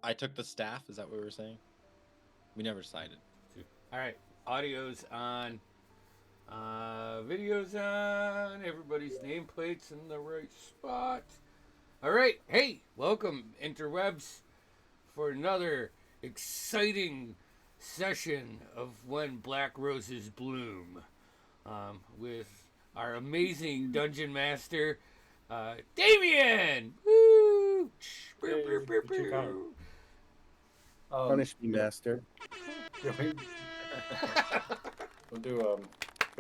I took the staff. Is that what we were saying? We never decided. All right, audio's on, video's on. Everybody's nameplates in the right spot. All right, hey, welcome interwebs for another exciting session of When Black Roses Bloom, with our amazing dungeon master, Damien. Woo! Hey, you're too kind. Punish me, Yeah, master. yeah, we'll do a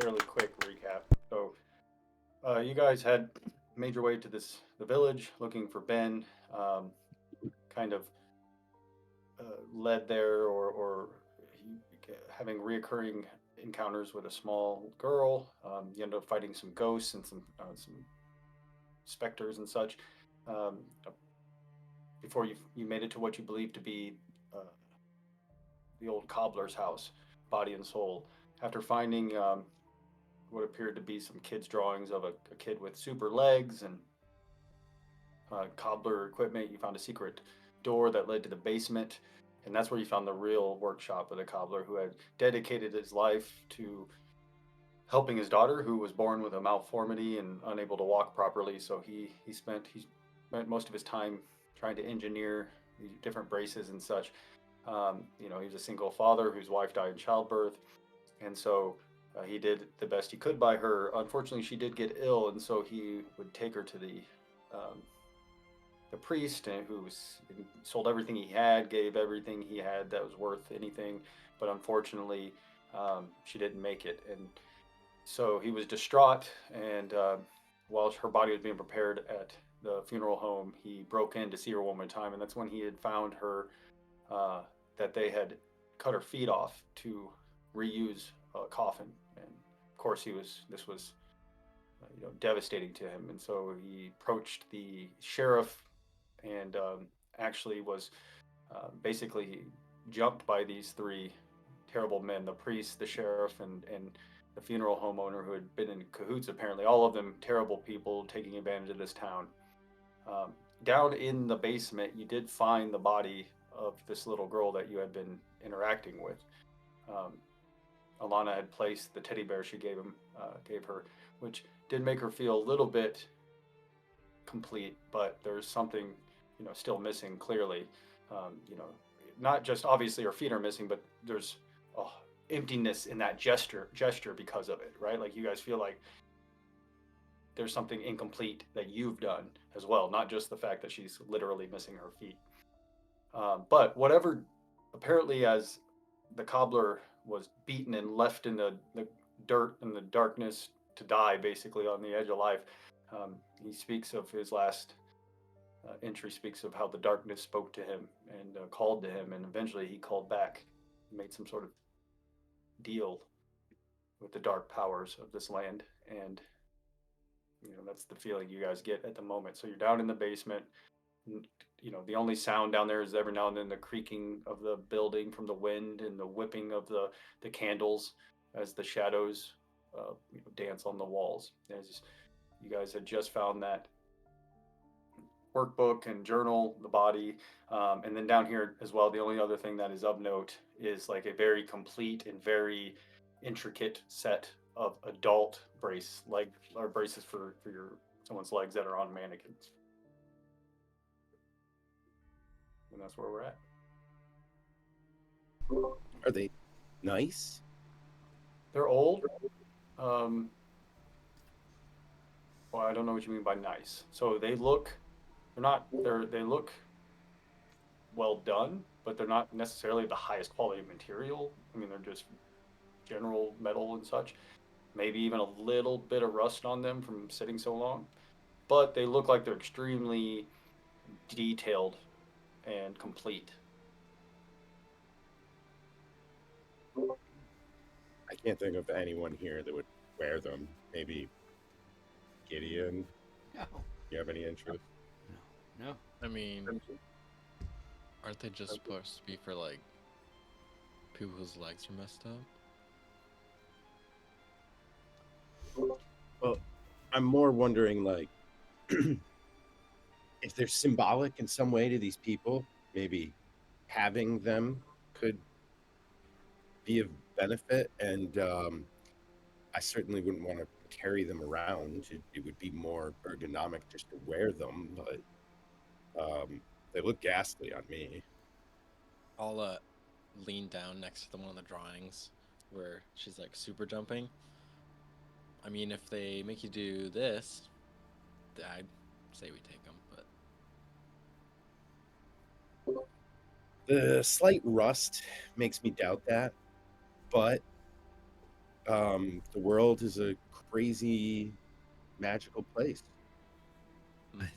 fairly quick recap. So, you guys had made your way to the village looking for Ben. Um, kind of led there, or he, having reoccurring encounters with a small girl. You end up fighting some ghosts and some specters and such. Um, before you made it to what you believe to be uh, the old cobbler's house, body and soul. After finding what appeared to be some kids' drawings of a kid with super legs and cobbler equipment, you found a secret door that led to the basement, and that's where you found the real workshop of the cobbler, who had dedicated his life to helping his daughter, who was born with a malformity and unable to walk properly. So he spent most of his time trying to engineer the different braces and such. He was a single father whose wife died in childbirth, and so he did the best he could by her. Unfortunately, she did get ill, and so he would take her to the priest, who sold everything he had, gave everything he had that was worth anything, but unfortunately, she didn't make it, and so he was distraught. And while her body was being prepared at the funeral home, he broke in to see her one more time, and that's when he had found her. That they had cut her feet off to reuse a coffin, and of course this was devastating to him, and so he approached the sheriff, and actually was basically jumped by these three terrible men: the priest, the sheriff, and the funeral homeowner, who had been in cahoots, apparently, all of them terrible people taking advantage of this town. um, Down in the basement, you did find the body of this little girl that you had been interacting with. Um, Alana had placed the teddy bear she gave her, which did make her feel a little bit complete, but there's something, still missing clearly. Not just obviously her feet are missing, but there's oh, emptiness in that gesture because of it, right? Like you guys feel like there's something incomplete that you've done as well, not just the fact that she's literally missing her feet. But whatever, apparently, as the cobbler was beaten and left in the dirt and the darkness to die, basically on the edge of life, he speaks of his last entry, speaks of how the darkness spoke to him and called to him, and eventually he called back, made some sort of deal with the dark powers of this land. And that's the feeling you guys get at the moment. So you're down in the basement. The only sound down there is every now and then the creaking of the building from the wind and the whipping of the candles as the shadows dance on the walls. As you guys had just found that workbook and journal, the body, and then down here as well, the only other thing that is of note is like a very complete and very intricate set of adult braces for someone's legs that are on mannequins. And that's where we're at. Are they nice? They're old. Well, I don't know what you mean by nice. So they look, they look well done, but they're not necessarily the highest quality material. I mean, they're just general metal and such. Maybe even a little bit of rust on them from sitting so long. But they look like they're extremely detailed and complete. I can't think of anyone here that would wear them. Maybe Gideon. No, You have any interest? no. I mean, aren't they just supposed to be for like people whose legs are messed up? Well, I'm more wondering, like, if they're symbolic in some way to these people. Maybe having them could be of benefit, and I certainly wouldn't want to carry them around. It would be more ergonomic just to wear them, but they look ghastly on me. I'll lean down next to the one of the drawings where she's like super jumping. I mean, if they make you do this, I'd say we take them, but The slight rust makes me doubt that, but the world is a crazy, magical place. I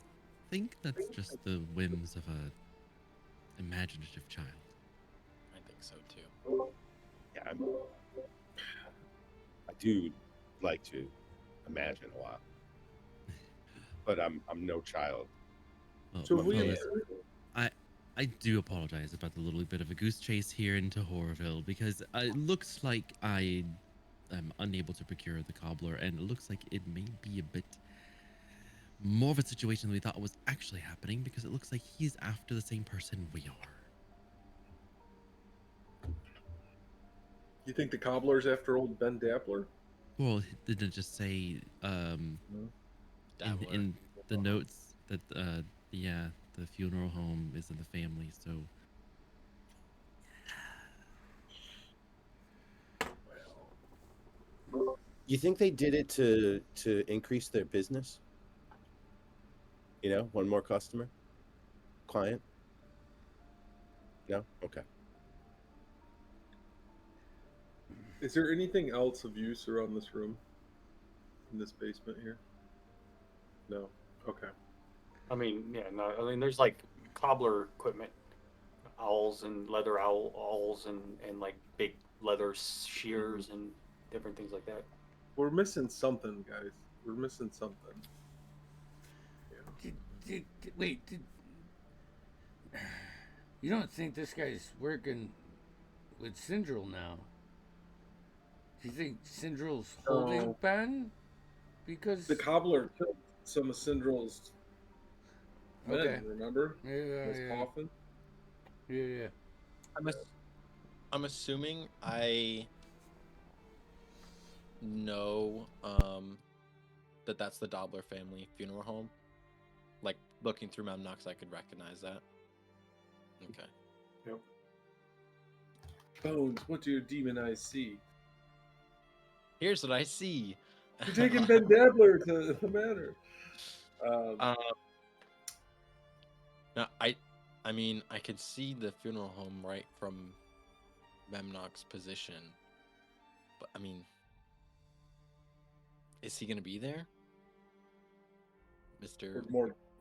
think that's just the whims of a imaginative child. I think so too. Yeah, I do like to imagine a lot, but I'm no child. Well, So we- fellas, I do apologize about the little bit of a goose chase here into Horrorville because it looks like I am unable to procure the cobbler, and it looks like it may be a bit more of a situation than we thought was actually happening because it looks like he's after the same person we are. You think the cobbler's after old Ben Dappler? Well, didn't it just say Dabbler. in the notes that yeah, the funeral home is in the family, so You think they did it to increase their business? You know, one more customer, client. No, okay. Is there anything else of use around this room? In this basement here? No. Okay. I mean, yeah, no, I mean, there's like cobbler equipment, owls and leather owls and like big leather shears and different things like that. We're missing something, guys. We're missing something. Wait, you don't think this guy's working with Syndrel now? Do you think Syndrel's holding No. Ben? Because The cobbler killed some of Syndrel's men, Okay. remember? yeah, His yeah, coffin. yeah. I'm assuming I know that's the Dobler family funeral home. Like looking through Memnox, I could recognize that. Okay. Yep. Bones, what do your demon eyes see? Here's what I see. You're taking Ben Dabbler to the manor. No, I mean, I could see the funeral home right from Memnox's position, but I mean, is he gonna be there, Mister?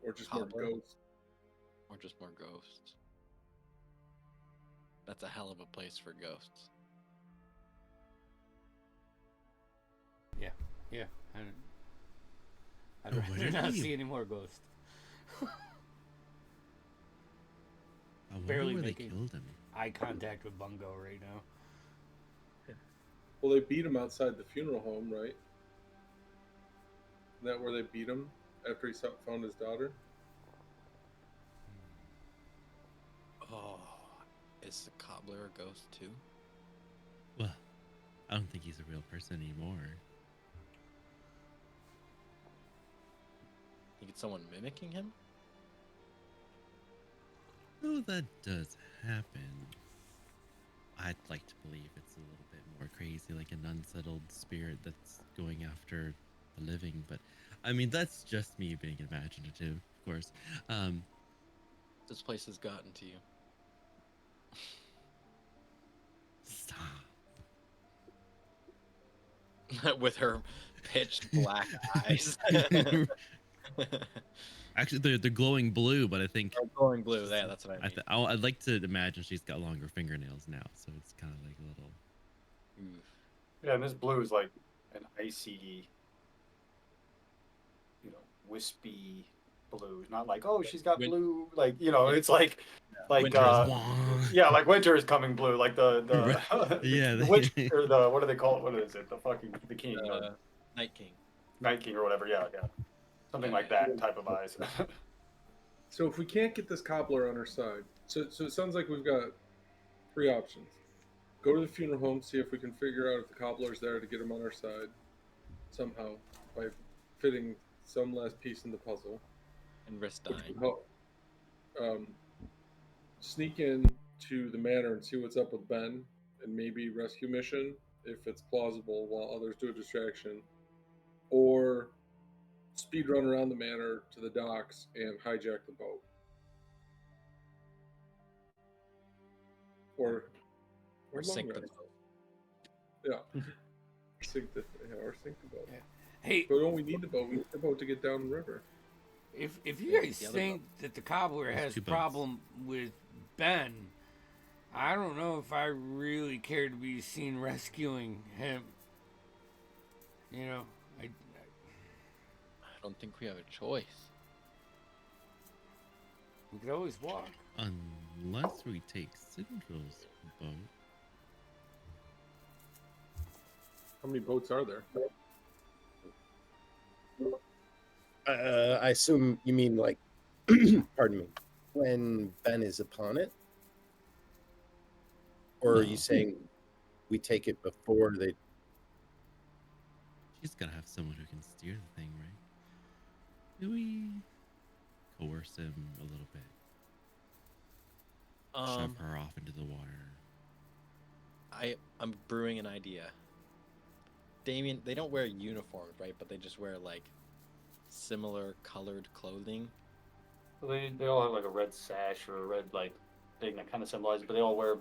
Or just more Cobbler? ghosts. Or just more ghosts? That's a hell of a place for ghosts. Yeah, I'd Oh, rather where not are you? see any more ghosts. I wonder Barely where they making- killed him. Eye contact with Bungo right now. Well, they beat him outside the funeral home, right? Isn't that where they beat him after he found his daughter? Oh, is the cobbler a ghost too? Well, I don't think he's a real person anymore. Think it's someone mimicking him? Though that does happen, I'd like to believe it's a little bit more crazy, like an unsettled spirit that's going after the living. But I mean, that's just me being imaginative, of course. This place has gotten to you. Stop. With her pitch black eyes. Actually, they're glowing blue, but I think Glowing blue. Yeah, that's what I mean. I'd like to imagine she's got longer fingernails now, so it's kind of like a little. Oof. Yeah, and this blue is like an icy, wispy blue. Not like, oh, she's got blue. Like, it's like Winter is yeah, like winter is coming blue. Like the Yeah, the witch or the what do they call it? What is it? The king, Night King. Night King or whatever. Yeah, something like that type of eyes. So if we can't get this cobbler on our side, so it sounds like we've got three options: go to the funeral home, see if we can figure out if the cobbler's there to get him on our side somehow by fitting some last piece in the puzzle, And risk which dying. would help. Um, Sneak in to the manor and see what's up with Ben, and maybe rescue mission if it's plausible while others do a distraction, or speed run around the manor to the docks and hijack the boat. Or Or long sink the rest. boat. Yeah. Or sink the boat. Yeah. Hey, But don't we need the boat? We need the boat to get down the river. if you Yeah, guys the other think that the cobbler There's has two boats. problem with Ben, I don't know if I really care to be seen rescuing him. You know, I don't think we have a choice. we could always walk. Unless we take Cinder's boat. How many boats are there? I assume you mean like, pardon me, when Ben is upon it? Or are you No. saying we take it before they? She's gotta have someone who can steer the thing, right? Do we coerce him a little bit? Shove her off into the water. I'm brewing an idea. Damien, they don't wear uniforms, right? But they just wear like similar colored clothing. They all have like a red sash or a red like thing that kind of symbolizes, but they all wear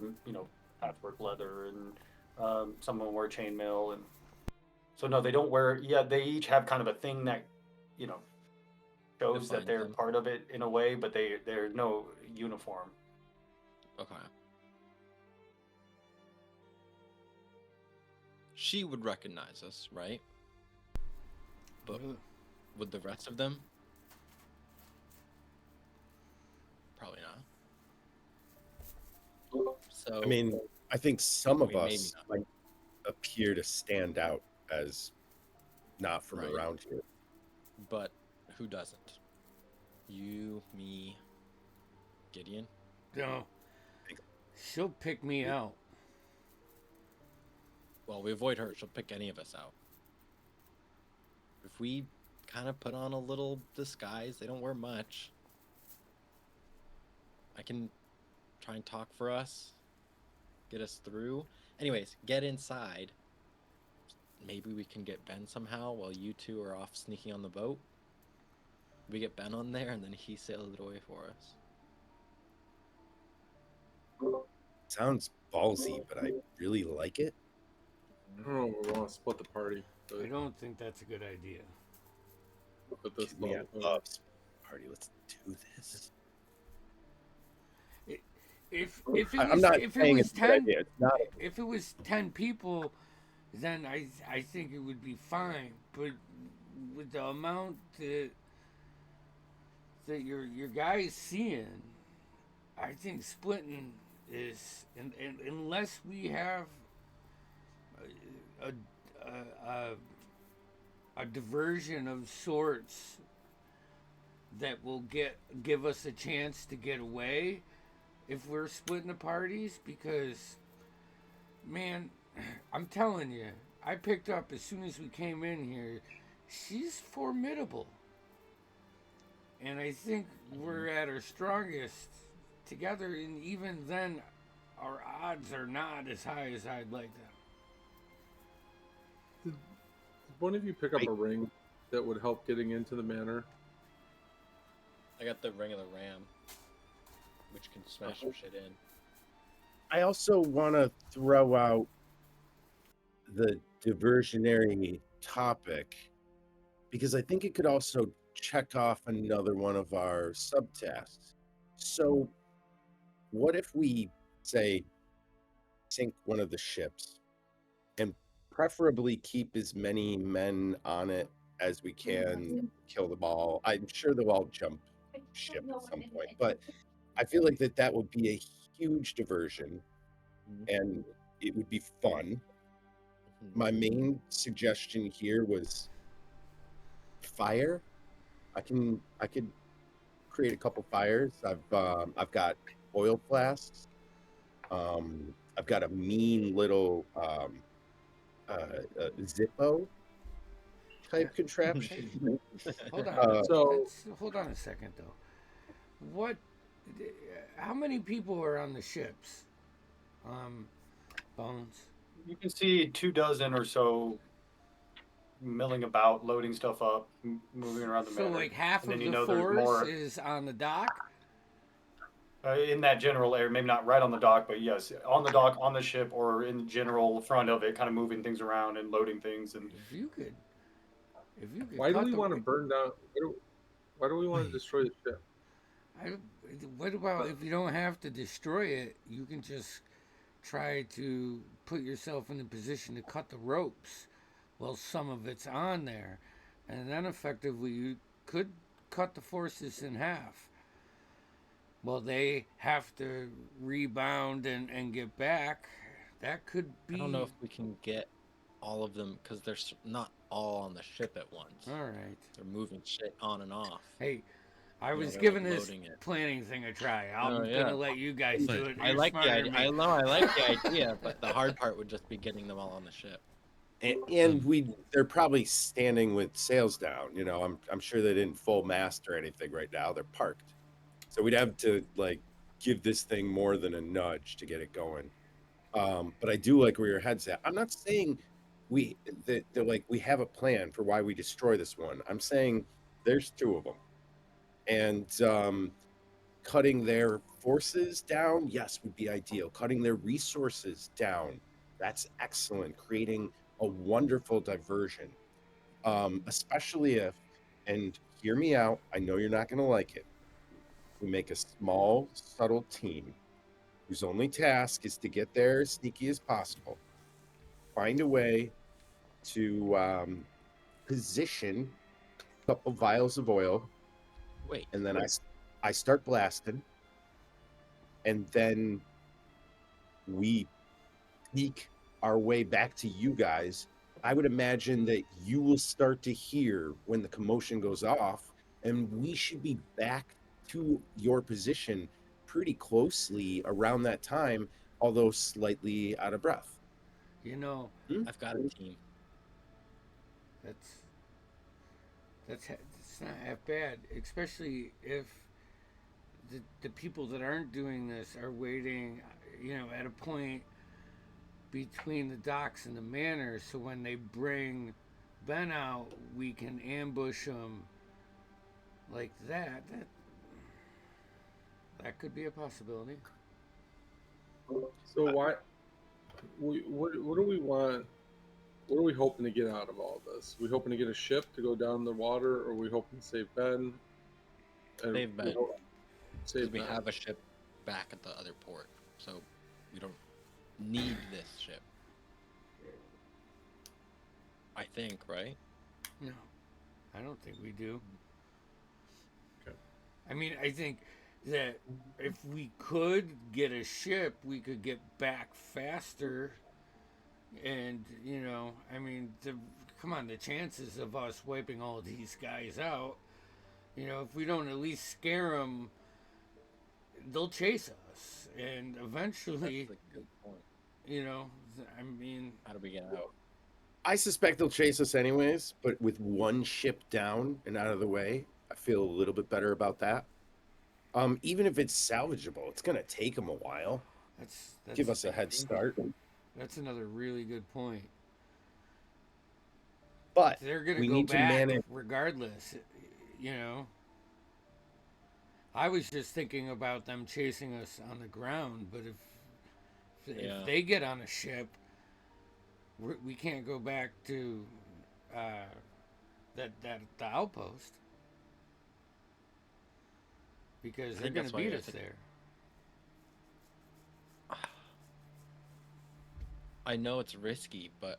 patchwork leather, and some of them wear chainmail, and so no, they don't wear. Yeah, they each have kind of a thing that you know shows that Defines they're them. part of it in a way, but they're no uniform. Okay. She would recognize us, right? But would the rest of them? Probably not. So I mean, I think some of I mean, maybe us not. might appear to stand out as not from Right. around here. But who doesn't? You, me, Gideon. No, she'll pick me out. Well, we avoid her. She'll pick any of us out. If we kind of put on a little disguise, they don't wear much. I can try and talk for us, get us through. Anyways, get inside. Maybe we can get Ben somehow while you two are off sneaking on the boat. We get Ben on there and then he sails it away for us. Sounds ballsy, but I really like it. I don't know if we want to split the party. But, I don't think that's a good idea. but this Man, I love party. Let's do this. If it I'm was not if it saying was it's a good 10 idea. It's not. if it was 10 people, then I think it would be fine. But with the amount that your guy's seeing, I think splitting is, and unless we have a, a, a diversion of sorts that will give us a chance to get away if we're splitting the parties, because man, I'm telling you, I picked up as soon as we came in here, she's formidable. And I think we're at our strongest together, and even then our odds are not as high as I'd like them. Did one of you pick up a ring that would help getting into the manor? I got the Ring of the Ram, which can smash some shit in. I also want to throw out the diversionary topic because I think it could also check off another one of our subtasks. So, what if we say sink one of the ships and preferably keep as many men on it as we can, kill them all? I'm sure they'll all jump ship at some point, but I feel like that would be a huge diversion and it would be fun. My main suggestion here was fire. I could create a couple fires. I've got oil flasks. I've got a mean little Zippo type contraption. Hold on. So Hold on a second though. What? How many people are on the ships? Bones. You can see 2 dozen or so milling about, loading stuff up, moving around the So manor. like half And then of you the know there's force more is on the dock. in that general area. Maybe not right on the dock, but yes, on the dock, on the ship, or in general front of it, kind of moving things around and loading things. And If you could why do cut we the want to burn down? Why do we want to destroy the ship? I, what about if you don't have to destroy it? You can just try to put yourself in a position to cut the ropes while some of it's on there, and then effectively you could cut the forces in half. Well, they have to rebound and get back. That could I don't know be if we can get all of them because they're not all on the ship at once. all right. They're moving shit on and off. Hey, I You know, was they're giving like this loading it. planning thing a try. Oh I'm yeah, gonna let you guys But do it. I You're like the smarter idea. than me. I know I like the idea, but the hard part would just be getting them all on the ship. And they're probably standing with sails down. You know, I'm sure they didn't full mast or anything right now. They're parked, so we'd have to like give this thing more than a nudge to get it going. But I do like where your head's at. I'm not saying they're like we have a plan for why we destroy this one. I'm saying there's two of them, and cutting their forces down, yes, would be ideal. Cutting their resources down, that's excellent. Creating a wonderful diversion, especially if, and hear me out, I know you're not going to like it. We make a small, subtle team whose only task is to get there as sneaky as possible, find a way to position a couple vials of oil, Wait, and then I start blasting, and then we sneak our way back to you guys. I would imagine that you will start to hear when the commotion goes off, and we should be back to your position pretty closely around that time, although slightly out of breath. You know, I've got a team. that's that's not half bad, especially if the people that aren't doing this are waiting, at a point between the docks and the manor, so when they bring Ben out, we can ambush them like that. That could be a possibility. So what do we want? What are we hoping to get out of all this? We hoping to get a ship to go down the water, or we hoping to save Ben? Save Ben. Save Because we Ben. have a ship back at the other port, so we don't need this ship. I think, right? No, I don't think we do. Okay. I mean, I think that if we could get a ship, we could get back faster. And, I mean, come on, the chances of us wiping all these guys out, if we don't at least scare them, they'll chase us. And eventually, That's a good point. I mean, How do we get out? I suspect they'll chase us anyways, but with one ship down and out of the way, I feel a little bit better about that. Even if it's salvageable, it's going to take them a while. that's Give us a head start. That's another really good point. But They're gonna we go need to back manage. regardless. I was just thinking about them chasing us on the ground, but if they get on a ship, we can't go back to the outpost because they're think gonna that's why beat I us think- there. I know it's risky, but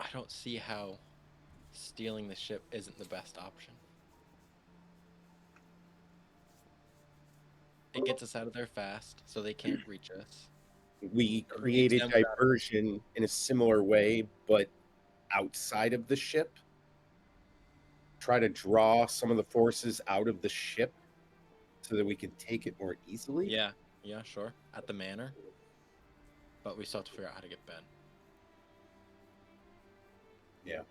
I don't see how stealing the ship isn't the best option. It gets us out of there fast, so they can't reach us. We created them back. diversion in a similar way, but outside of the ship. Try to draw some of the forces out of the ship so that we can take it more easily. Yeah, sure. At the manor. But we still have to figure out how to get Ben. Yeah.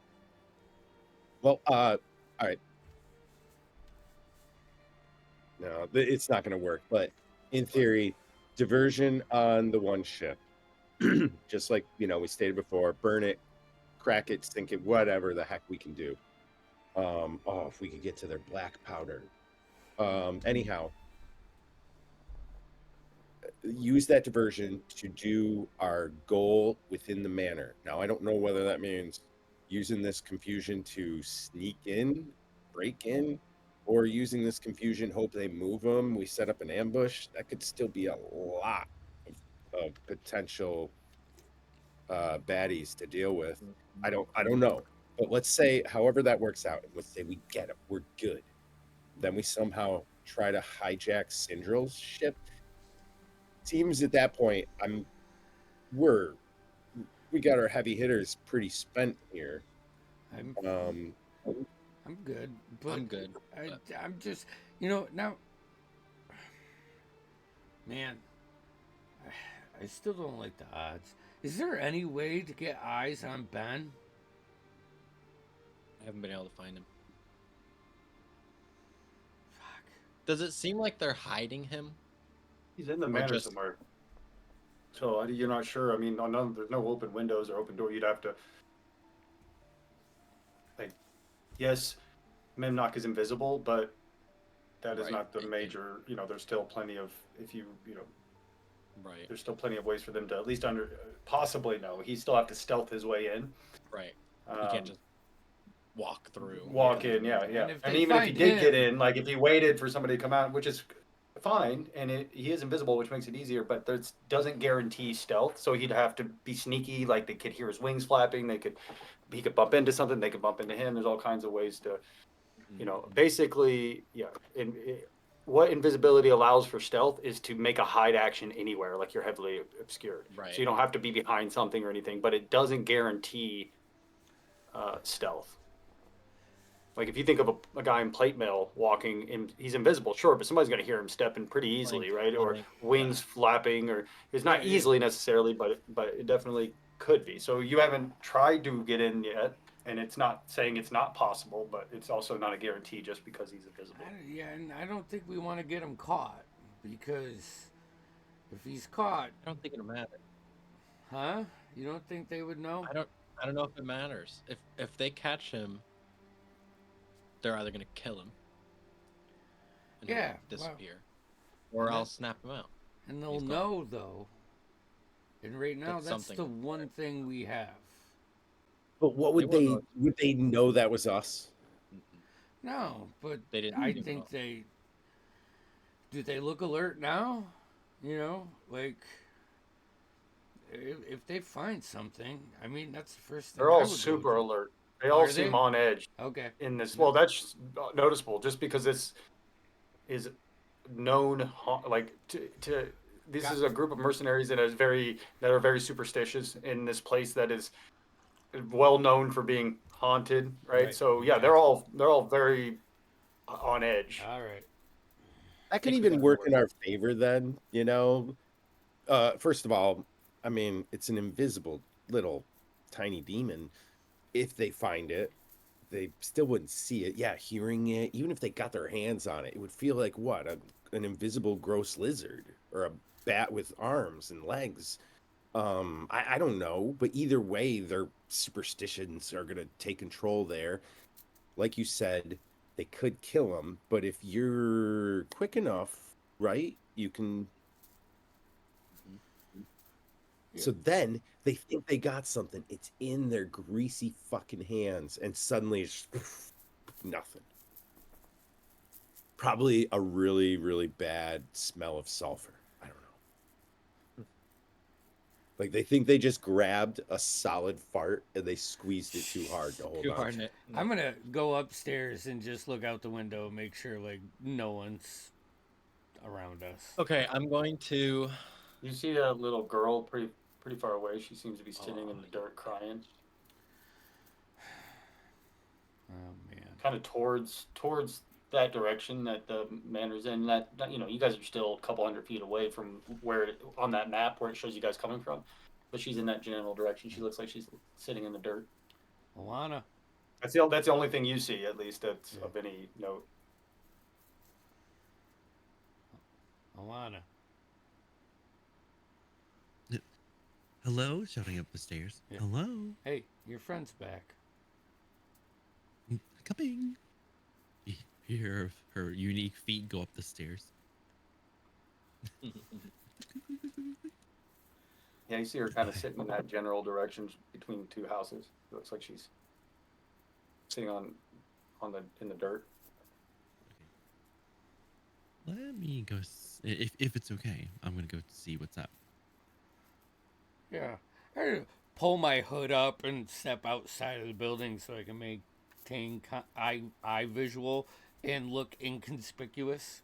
Well, all right. No, it's not going to work. But in theory, diversion on the one ship, just like we stated before, burn it, crack it, sink it, whatever the heck we can do. If we could get to their black powder. Anyhow, use that diversion to do our goal within the manor. Now, I don't know whether that means using this confusion to sneak in, break in, or using this confusion, hope they move them. We set up an ambush. That could still be a lot of potential baddies to deal with. I don't know. But let's say, however that works out, and let's say we get them, we're good. Then we somehow try to hijack Syndrill's ship. Seems at that point, we got our heavy hitters pretty spent here. I'm Um, I'm good, but I'm good. I'm just now, man. I still don't like the odds. Is there any way to get eyes on Ben? I haven't been able to find him. Fuck. Does it seem like they're hiding him? He's in the Or manor just- somewhere. So you're not sure. I mean, there's no open windows or open door. You'd have to, like, yes, Memnock is invisible, but that is Right. not the major. There's still plenty of Right. there's still plenty of ways for them to at least possibly know. He still have to stealth his way in. Right. He can't just walk through. Walk in, yeah. And if And they even if he find did get him- in, like if he waited for somebody to come out, which is fine, and he is invisible, which makes it easier, but that doesn't guarantee stealth. So he'd have to be sneaky, like they could hear his wings flapping, he could bump into something, they could bump into him. There's all kinds of ways to, basically, yeah. What invisibility allows for stealth is to make a hide action anywhere, like you're heavily obscured. Right. So you don't have to be behind something or anything, but it doesn't guarantee stealth. Like if you think of a guy in plate mail walking in, he's invisible, sure, but somebody's going to hear him stepping pretty easily, right? Or wings flapping, or it's not easily necessarily, but it definitely could be. So you haven't tried to get in yet, and it's not saying it's not possible, but it's also not a guarantee just because he's invisible. And I don't think we want to get him caught, because if he's caught, I don't think it'll matter. huh? You don't think they would know? I don't know if it matters. If they catch him, they're either gonna kill him and he'll disappear, or I'll snap him out. And they'll know though. And right now, that's the one thing we have. but what would would they know that was us? No, but They didn't I even think know. do they look alert now? Like if they find something, I mean, that's the first thing. They're I all would go super to. alert. They all Are seem they? on edge Okay. in this. Well, that's noticeable just because this is known, like this is a group of mercenaries that are very superstitious in this place that is well known for being haunted, right? So yeah, they're all very on edge. All right. That could even work in our favor then, First of all, I mean, it's an invisible little tiny demon. If they find it, they still wouldn't see it. Yeah, hearing it, even if they got their hands on it, it would feel like what? An invisible gross lizard or a bat with arms and legs. I don't know, but either way, their superstitions are gonna take control there. Like you said, they could kill them, but if you're quick enough, right, you can. So then they think they got something. It's in their greasy fucking hands, and suddenly it's just, nothing. Probably a really, really bad smell of sulfur. I don't know. Like they think they just grabbed a solid fart and they squeezed it too hard to hold on. To. I'm gonna go upstairs and just look out the window, make sure like no one's around us. Okay, I'm going to. You see a little girl pretty far away. She seems to be sitting in the dirt crying. Oh man. Kind of towards that direction that the manor's in. That you guys are still a couple hundred feet away from where on that map where it shows you guys coming from, but she's in that general direction. She looks like she's sitting in the dirt. Alana. That's the only thing you see, at least that's Yeah. of any note. Alana. Hello, shouting up the stairs. Yeah. Hello, Hey, your friend's back. coming. You hear her unique feet go up the stairs. Yeah, you see her kind of sitting in that general direction between two houses. It looks like she's sitting in the dirt. Let me go. If it's okay, I'm gonna go see what's up. Yeah. I pull my hood up and step outside of the building so I can maintain eye visual and look inconspicuous.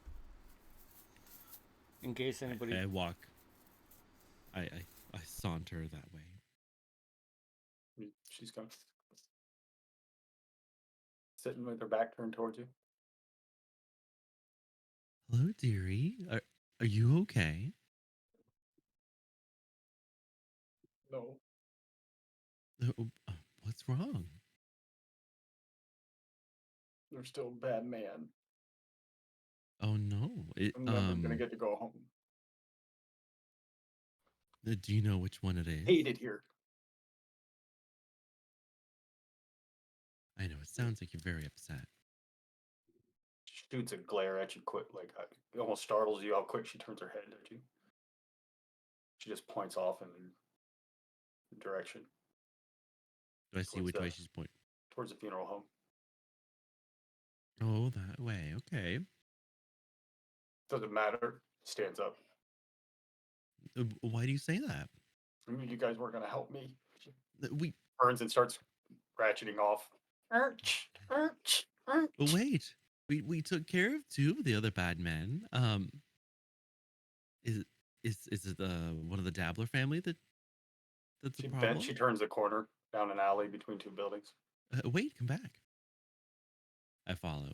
In case anybody. I walk. I saunter that way. She's kind of sitting with her back turned towards you. Hello, dearie. Are you okay? No, What's wrong? there's still a bad man. Oh no. I'm never gonna get to go home. Do you know which one it is? Hate it here. I know it sounds like you're very upset. Shoots a glare at you quick, like it almost startles you how quick she turns her head at you. She just points off in the direction Do I see which way she's pointing? towards the funeral home. Oh, that way. Okay. Doesn't matter. Stands up. Why do you say that? I mean, you guys weren't gonna help me. She We turns and starts ratcheting off. Arch, arch, arch. wait. We took care of two of the other bad men. Is it one of the Dabbler family that's a problem? She turns the corner down an alley between two buildings. Wait, come back. I follow.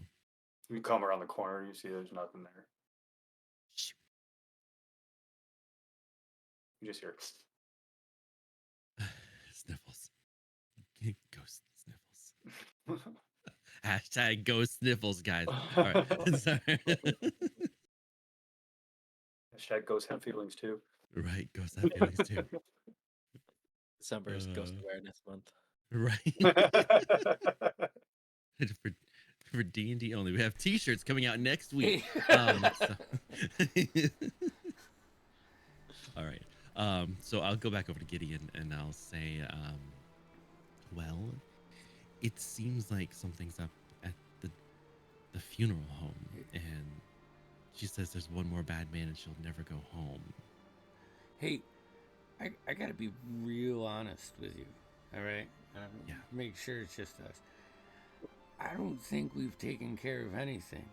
You come around the corner, you see there's nothing there. Shh. You just hear. Sniffles. Ghost sniffles. Hashtag ghost sniffles, guys. All right. Sorry. Hashtag ghosts have feelings too. Right. Ghosts have feelings too. December is Ghost Awareness Month. Right. for D&D only. We have T-shirts coming out next week. All right. So I'll go back over to Gideon and I'll say, well, it seems like something's up at the funeral home, and she says there's one more bad man and she'll never go home. Hey, I gotta be real honest with you, all right? Yeah. Make sure it's just us. I don't think we've taken care of anything.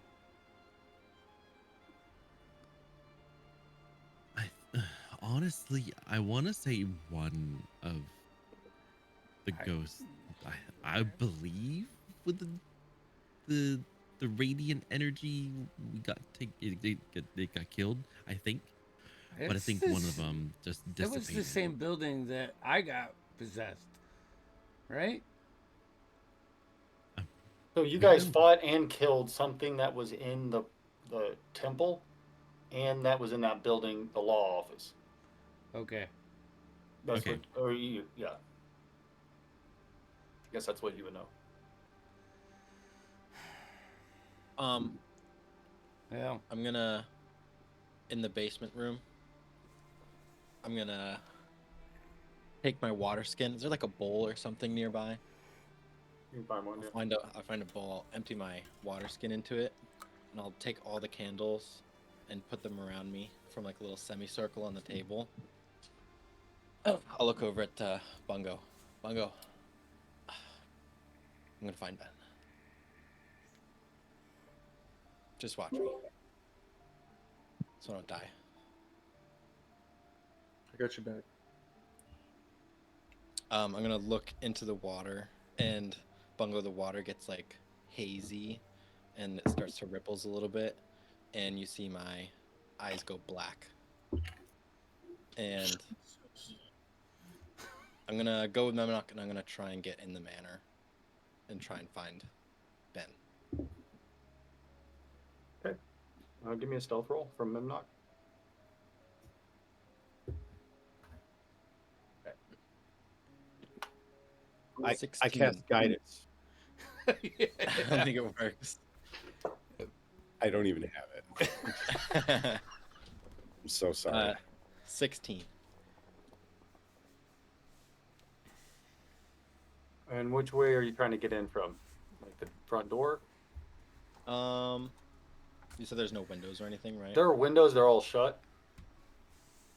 Honestly, I want to say one of the ghosts. I believe with the radiant energy we got it got killed. I think, but I think one of them just That dissipated. was the same building that I got possessed, right? So you guys fought and killed something that was in the temple, and that was in that building, the law office. Okay. That's Okay. yeah. I guess that's what you would know. Yeah. I'm gonna in the basement room. I'm gonna take my water skin. Is there like a bowl or something nearby? You can find one. Yeah. I'll find a bowl. Empty my water skin into it, and I'll take all the candles and put them around me from like a little semicircle on the table. I'll look over at Bungo. Bungo, I'm gonna find Ben. Just watch me, so I don't die. I got you back. I'm gonna look into the water, and Bungo, the water gets like hazy and it starts to ripples a little bit, and you see my eyes go black. And I'm gonna go with Memnock, and I'm gonna try and get in the manor and try and find Ben. Okay. Give me a stealth roll from Memnock. I 16. cast guidance. I don't think it works. I don't even have it. I'm so sorry. 16. And which way are you trying to get in from? Like the front door? You said there's no windows or anything, right? There are windows. They're all shut.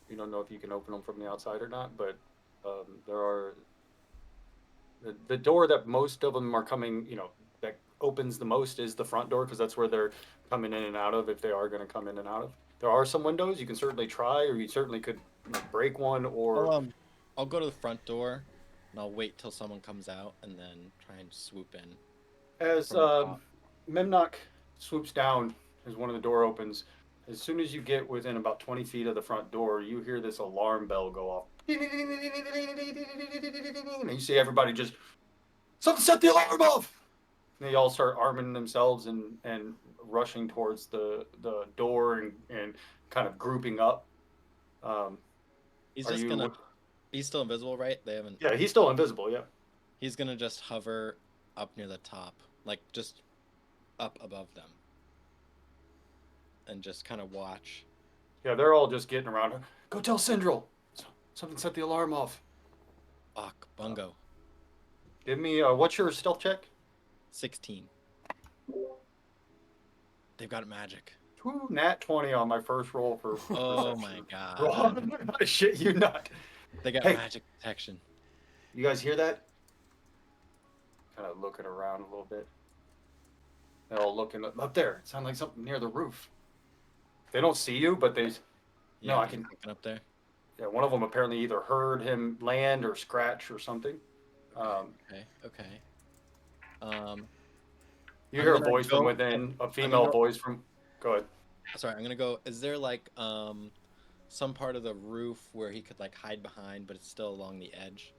You don't know if you can open them from the outside or not, but there are the door that most of them are coming. That opens the most is the front door because that's where they're coming in and out of if they are going to come in and out of. There are some windows you can certainly try, or you certainly could break one, or I'll go to the front door, and I'll wait till someone comes out, and then try and swoop in. as from the top. Memnock swoops down as one of the door opens. As soon as you get within about 20 feet of the front door, you hear this alarm bell go off. And you see everybody just, something set the alarm off! And they all start arming themselves and rushing towards the door and kind of grouping up. He's are just you? gonna. He's still invisible, right? They haven't. Yeah, he's still invisible. Yeah. He's gonna just hover up near the top, like just up above them, and just kind of watch. Yeah, they're all just getting around. Go tell Syndril. Something set the alarm off. Fuck, Bungo. Give me what's your stealth check? 16. They've got magic. Woo, nat 20 on my first roll for Oh perception. my god. I shit you not. They got Hey. magic protection. You guys hear that? Kind of looking around a little bit. They're all looking up there. It sounds like something near the roof. They don't see you, but they. Yeah, No, I he's can. looking up there. Yeah, one of them apparently either heard him land or scratch or something. Okay. You I'm hear a gonna voice from go- within, a I'm female gonna- voice from. Go ahead. Sorry, I'm gonna go. Is there like some part of the roof where he could like hide behind, but it's still along the edge?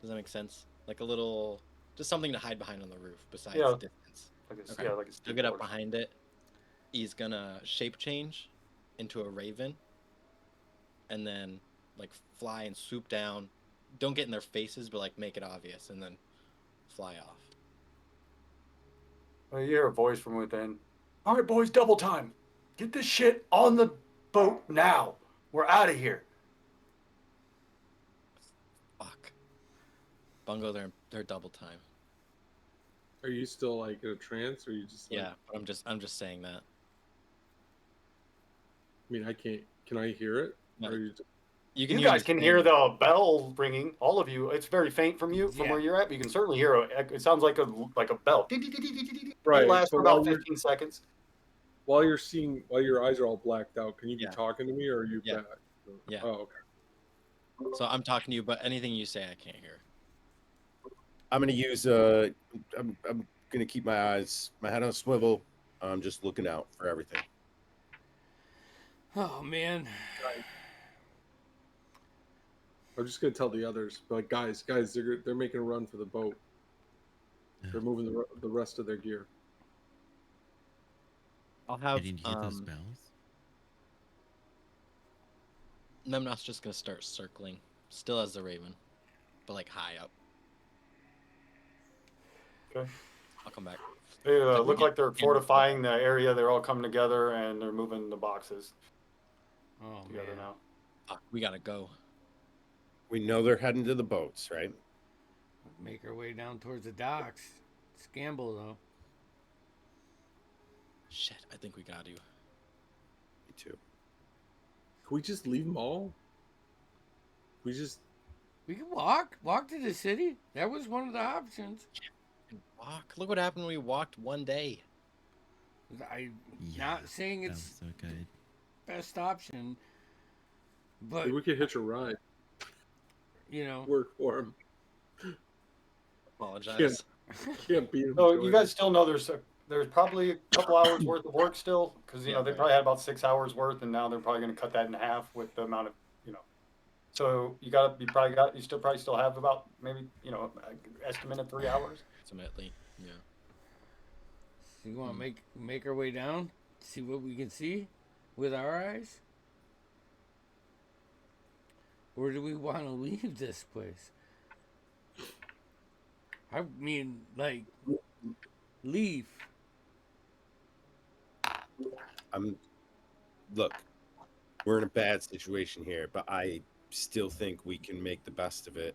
Does that make sense? Like a little, just something to hide behind on the roof besides Yeah. distance. Like a, Okay. Yeah, like a He'll get up skateboard. behind it. He's gonna shape change into a raven, and then like fly and swoop down. Don't get in their faces, but like make it obvious, and then fly off. You hear a voice from within. All right, boys, double time. Get this shit on the boat now. We're out of here. Fuck. Bungo, they're double time. Are you still like in a trance, or are you just like, Yeah, but I'm just saying that. I mean, I can't. Can I hear it? No. Or are you just, You hear guys me can saying hear it. the bell ringing. All of you. It's very faint from you, from Yeah. where you're at, but you can certainly hear it sounds like a bell. Right, It lasts so for about while you're- 15 seconds. while your eyes are all blacked out, can you Yeah. be talking to me, or are you Yeah. back? Yeah. Oh, okay. So I'm talking to you, but anything you say, I can't hear. I'm gonna use I'm gonna keep my head on a swivel. I'm just looking out for everything. Oh man. I'm just gonna tell the others, but guys, they're making a run for the boat. They're moving the rest of their gear. I'll I have didn't hear those bells. Memnoth's just gonna start circling, still as the raven, but like high up. Okay. I'll come back. They Like, look yeah, like they're in- fortifying the area. They're all coming together and they're moving the boxes Oh together man. now. Fuck, we gotta go. We know they're heading to the boats, right? Make our way down towards the docks. It's a gamble though. Shit, I think we got to. Me too. Can we just leave them all? We just We could walk to the city. That was one of the options. Walk. Look what happened when we walked one day. I'm Yeah, not saying that it's was so good. best option, but we could hitch a ride. you know, Work for them. Apologize. Can't beat them. So you guys still know there's there's probably a couple hours worth of work still, because Yeah, they right. probably had about 6 hours worth, and now they're probably going to cut that in half with the amount of. So you still probably still have about maybe estimate of 3 hours. Ultimately, yeah. So you want to Hmm. make our way down, see what we can see with our eyes, or do we want to leave this place? I mean, like, leave. I'm look, we're in a bad situation here, but I still think we can make the best of it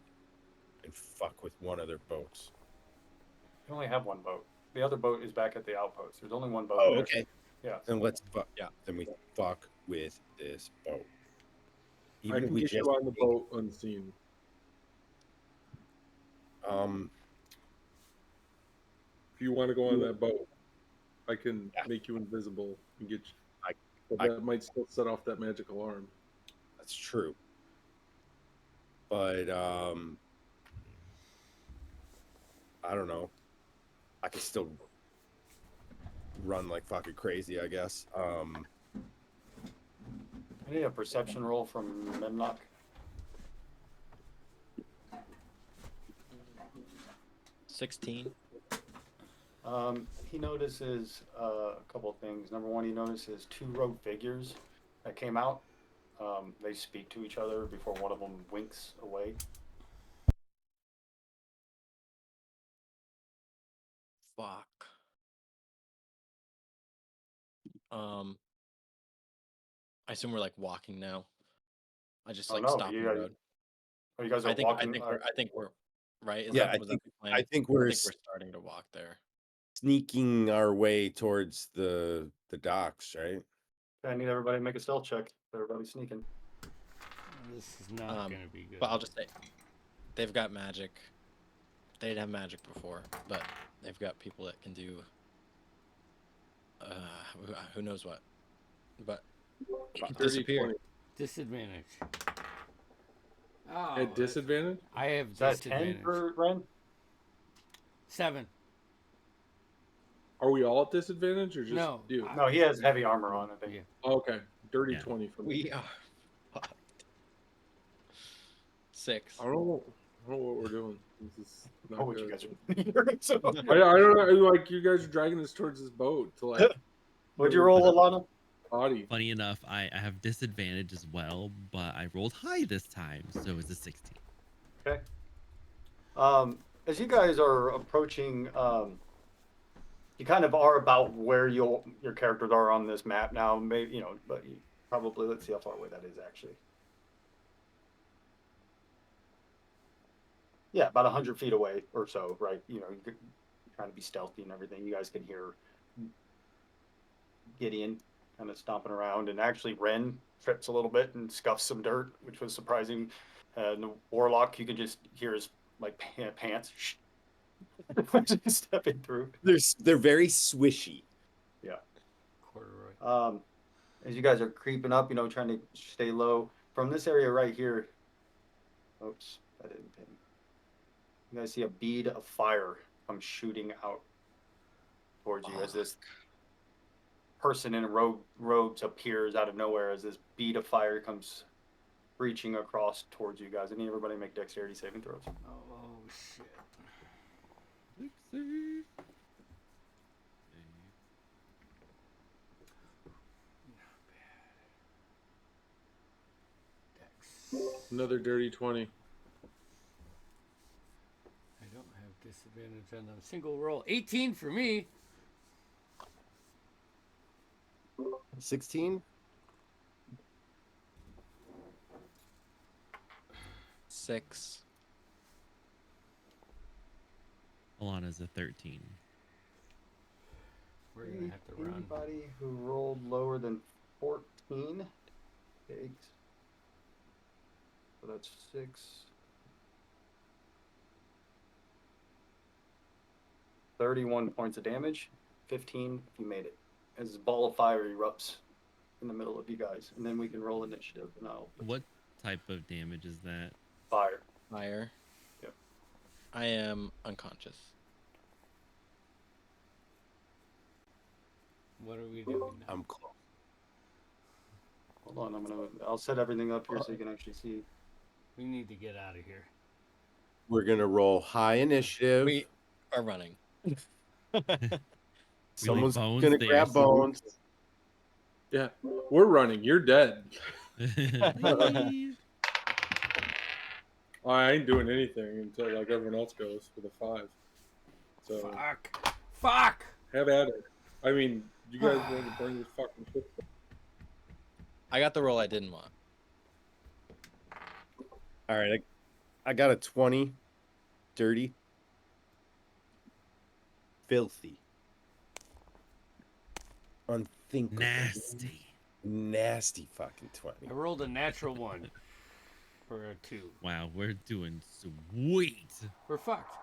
and fuck with one of their boats. You only have one boat. The other boat is back at the outpost. There's only one boat Oh, there. okay. Yeah. Then let's fuck. Yeah. Then we fuck with this boat. I Even if can we get you just on the take, boat unseen. um, If you want to go on that boat, I can yeah, make you invisible and get you. I, But I, that might still set off that magic alarm. that's true. But I don't know. I can still run like fucking crazy, I guess. I need a perception roll from Memlock. 16. He notices a couple of things. Number one, he notices two rogue figures that came out. They speak to each other before one of them winks away. Fuck. Um, I assume we're like walking now. I just Oh like no, stop in you the guys, road. oh, you guys are walking. I think we're right. Is yeah, that was that the plan? I think I we're think we're starting to walk there. sneaking our way towards the docks, right? I need everybody to make a stealth check. Everybody's sneaking. This is not gonna be good. But I'll just say they've got magic. They didn't have magic before, but they've got people that can do who knows what. But Dirty disappear. 20. Disadvantage. Oh, At disadvantage? I have Is that 10 disadvantage. for Ren? 7. Are we all at disadvantage or just No, you? No, he has heavy armor on, I think. Yeah. Oh, okay. Dirty Yeah. 20 for me. We are fucked. 6. I don't know what we're doing. This is not Oh, what you good. guys are doing. So, I don't know. Like, you guys are dragging us towards this boat to, like, what'd you roll, Alana? body. Funny enough, I have disadvantage as well, but I rolled high this time, so it's a 16. Okay. As you guys are approaching, you kind of are about where your characters are on this map now. Maybe but you probably let's see how far away that is actually. Yeah, about 100 feet away or so, right? You're trying to be stealthy and everything. You guys can hear Gideon kind of stomping around, and actually Ren trips a little bit and scuffs some dirt, which was surprising. And the warlock, you can just hear his like pants stepping through. They're very swishy. Yeah. Corduroy. As you guys are creeping up, trying to stay low from this area right here. Oops, that didn't ping. You guys see a bead of fire come shooting out towards you as this person in robes appears out of nowhere as this bead of fire comes reaching across towards you guys. I need everybody to make dexterity saving throws. Oh shit. Dex. Another dirty 20. I don't have disadvantage on a single roll. 18 for me. 16? 6. Alana's a 13. We're gonna have to run. Anybody who rolled lower than 14 takes. So that's 6. 31 points of damage. 15 if you made it. As this ball of fire erupts in the middle of you guys, and then we can roll initiative. And What type of damage is that? fire. Fire. Yep. I am unconscious. What are we doing now? I'm close. Hold on, I'll set everything up here so you can actually see. We need to get out of here. We're gonna roll high initiative. We are running. We leave Someone's Bones gonna there. grab Bones. Yeah, we're running. You're dead. Leave. I ain't doing anything until like everyone else goes for the 5. So Fuck! have at it. I mean, you guys want to burn your fucking shit. I got the roll I didn't want. All right, I got a 20. Dirty. Filthy. Unthinkable. Nasty. Nasty fucking 20. I rolled a natural 1 for a 2. Wow, we're doing sweet. We're fucked.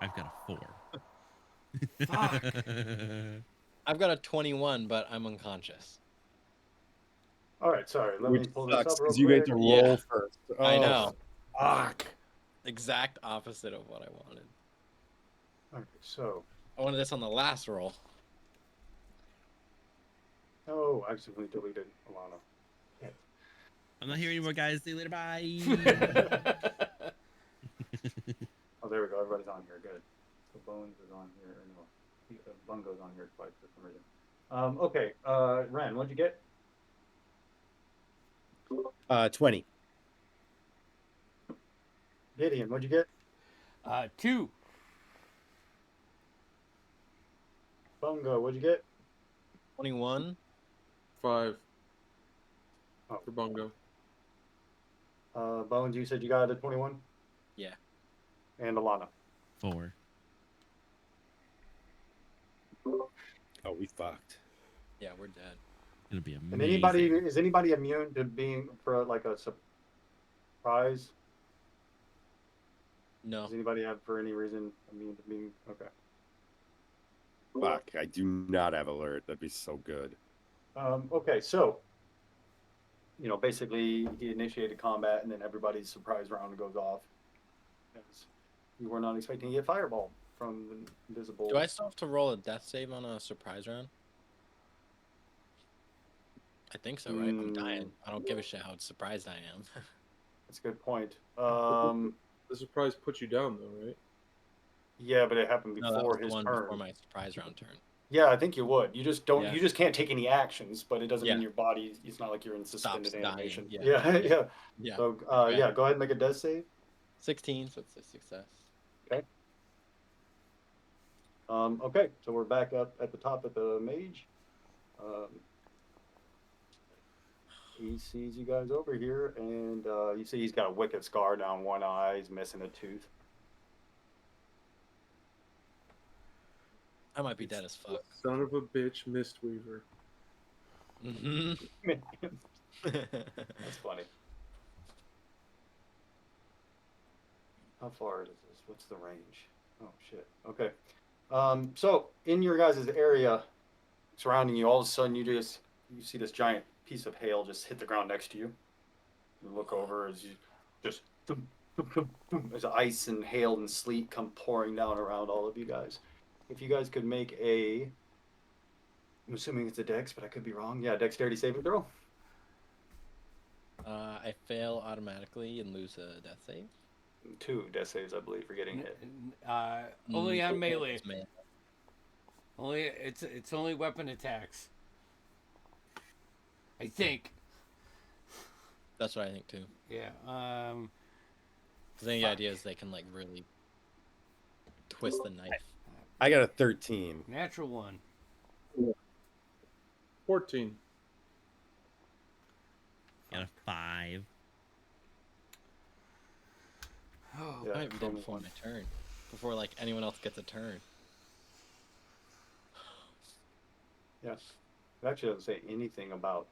I've got a 4. Fuck. I've got a 21, but I'm unconscious. All right, sorry. Let me Which pull this sucks up real because you get quick. to roll Yeah. first. I Oh, know. Fuck. Exact opposite of what I wanted. Okay, so I wanted this on the last roll. I accidentally deleted Alana. Yeah. I'm not here anymore, guys. See you later. Bye. Oh, there we go. Everybody's on here. Good. So Bones is on here. No, Bungo's on here twice for some reason. Okay. Ren, what'd you get? 20. Gideon, what'd you get? 2. Bungo, what'd you get? 21. 5 Oh. for Bungo. Bones, you said you got a 21? Yeah. And Alana. 4. Oh, we fucked. Yeah, we're dead. It'll be And amazing. is anybody immune to being for like a surprise? No. Does anybody have for any reason immune to being okay? Fuck. I do not have alert. That'd be so good. Okay, so basically he initiated combat and then everybody's surprise round goes off. Because you were not expecting to get fireball from the invisible. Do I still have to roll a death save on a surprise round? I think so, right? I'm dying. I don't give a shit how surprised I am. That's a good point. The surprise put you down though, right? Yeah, but it happened No, that before was the his one turn. before my surprise round turn. Yeah, I think you would. You just don't. Yeah. You just can't take any actions, but it doesn't mean Yeah. your body. It's not like you're in suspended Stops dying. animation. Yeah. Yeah, yeah. Yeah. So, Okay. yeah, go ahead and make a death save. 16, so it's a success. Okay, so we're back up at the top of the mage. He sees you guys over here, and you see he's got a wicked scar down one eye. He's missing a tooth. I might be dead as fuck. Son of a bitch, Mistweaver. Mm-hmm. That's funny. How far is this? What's the range? Oh shit. Okay. So in your guys' area, surrounding you, all of a sudden you see this giant piece of hail just hit the ground next to you. You look over as you just as ice and hail and sleet come pouring down around all of you guys. If you guys could make I'm assuming it's a dex, but I could be wrong. Yeah, dexterity saving throw. I fail automatically and lose a death save. 2 death saves, I believe, for getting hit. Only on Mm, melee. it's melee. Only it's only weapon attacks. I think. That's what I think too. Yeah. I think the idea is they can like really twist the knife. I got a 13. Natural 1. 14. Got a 5. Oh, Yeah, I might be dead only before one. my turn. Before like anyone else gets a turn. Yes. It actually doesn't say anything about.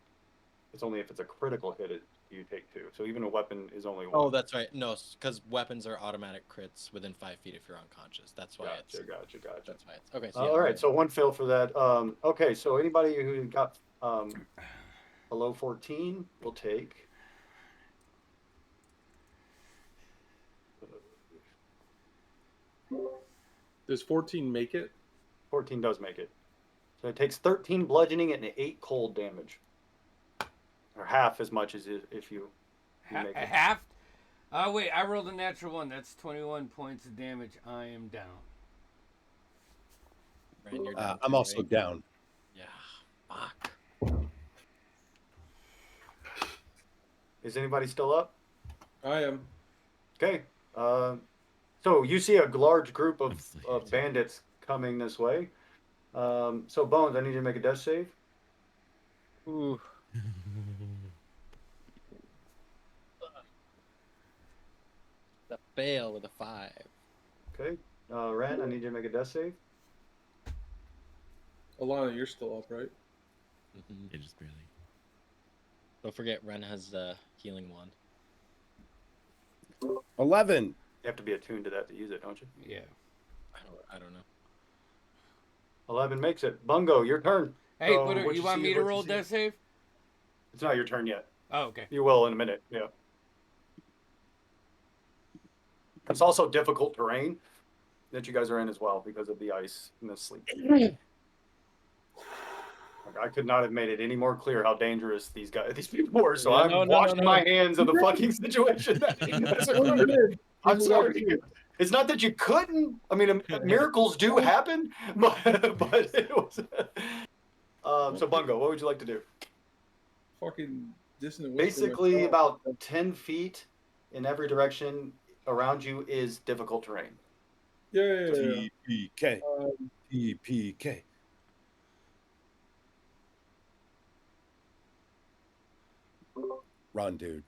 It's only if it's a critical hit you take 2. So even a weapon is only 1. Oh, that's right. No, because weapons are automatic crits within 5 feet if you're unconscious. That's why it's. Gotcha. That's why it's okay. So All right, so 1 fail for that. Okay, so anybody who got below 14 will take. Does 14 make it? 14 does make it. So it takes 13 bludgeoning and 8 cold damage, or half as much as if you make it. Half? Oh, wait, I rolled a natural 1. That's 21 points of damage. I am down. Ren, you're down I'm too, also right? down. Yeah. Fuck. Is anybody still up? I am. Okay. So you see a large group I'm still here of too. bandits coming this way. So Bones, I need you to make a death save. Ooh. The fail with a 5. Okay. Ren, I need you to make a death save. Alana, you're still up, right? Mm-hmm. Yeah, just barely. Don't forget, Ren has the healing wand. 11. You have to be attuned to that to use it, don't you? Yeah. I don't know. 11 makes it. Bungo, your turn. Hey, So what what you want see- me to what you roll see- death save? It's not your turn yet. Oh, okay. You will in a minute. Yeah. It's also difficult terrain that you guys are in as well because of the ice and the sleep. I could not have made it any more clear how dangerous these people were. So Yeah, I'm washing my hands of the fucking situation. I'm sorry. It's not that you couldn't. I mean, miracles do happen, but it was. So Bungo, what would you like to do? Fucking dissonant whisper Basically, myself. about 10 feet in every direction around you is difficult terrain. Yeah. TPK. TPK. Run, dude.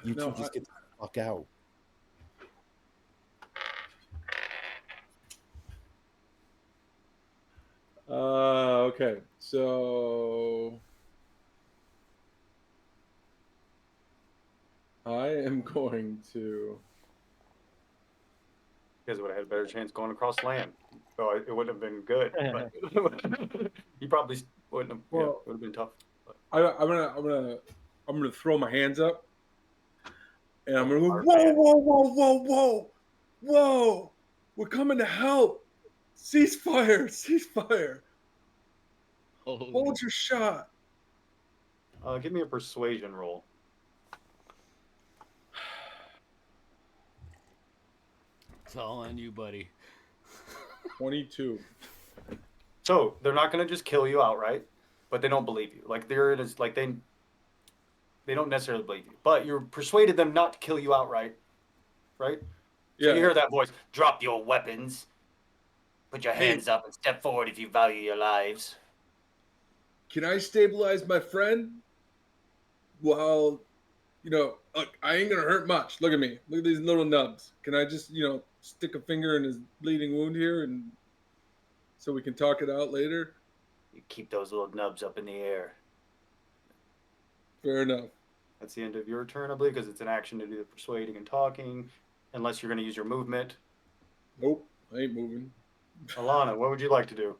You No, two just get the fuck out. Okay. So I am going to. You guys would have had a better chance going across land. So it wouldn't have been good. But you probably wouldn't have. Yeah, it Well, would have been tough. But, I'm gonna throw my hands up, and I'm gonna go, Our whoa! We're coming to help! Ceasefire! Holy. Hold your shot. give me a persuasion roll. It's all on you, buddy. 22. So they're not going to just kill you outright, but they don't believe you. Like they don't necessarily believe you, but you're persuaded them not to kill you outright, right? So Yeah. you hear that voice: "Drop your weapons, put your hands up, and step forward if you value your lives." Can I stabilize my friend? Well, look, I ain't gonna hurt much. Look at me. Look at these little nubs. Can I just, stick a finger in his bleeding wound here, and so we can talk it out later? You keep those little nubs up in the air. Fair enough. That's the end of your turn, I believe, because it's an action to do the persuading and talking, unless you're going to use your movement. Nope, I ain't moving. Alana, what would you like to do?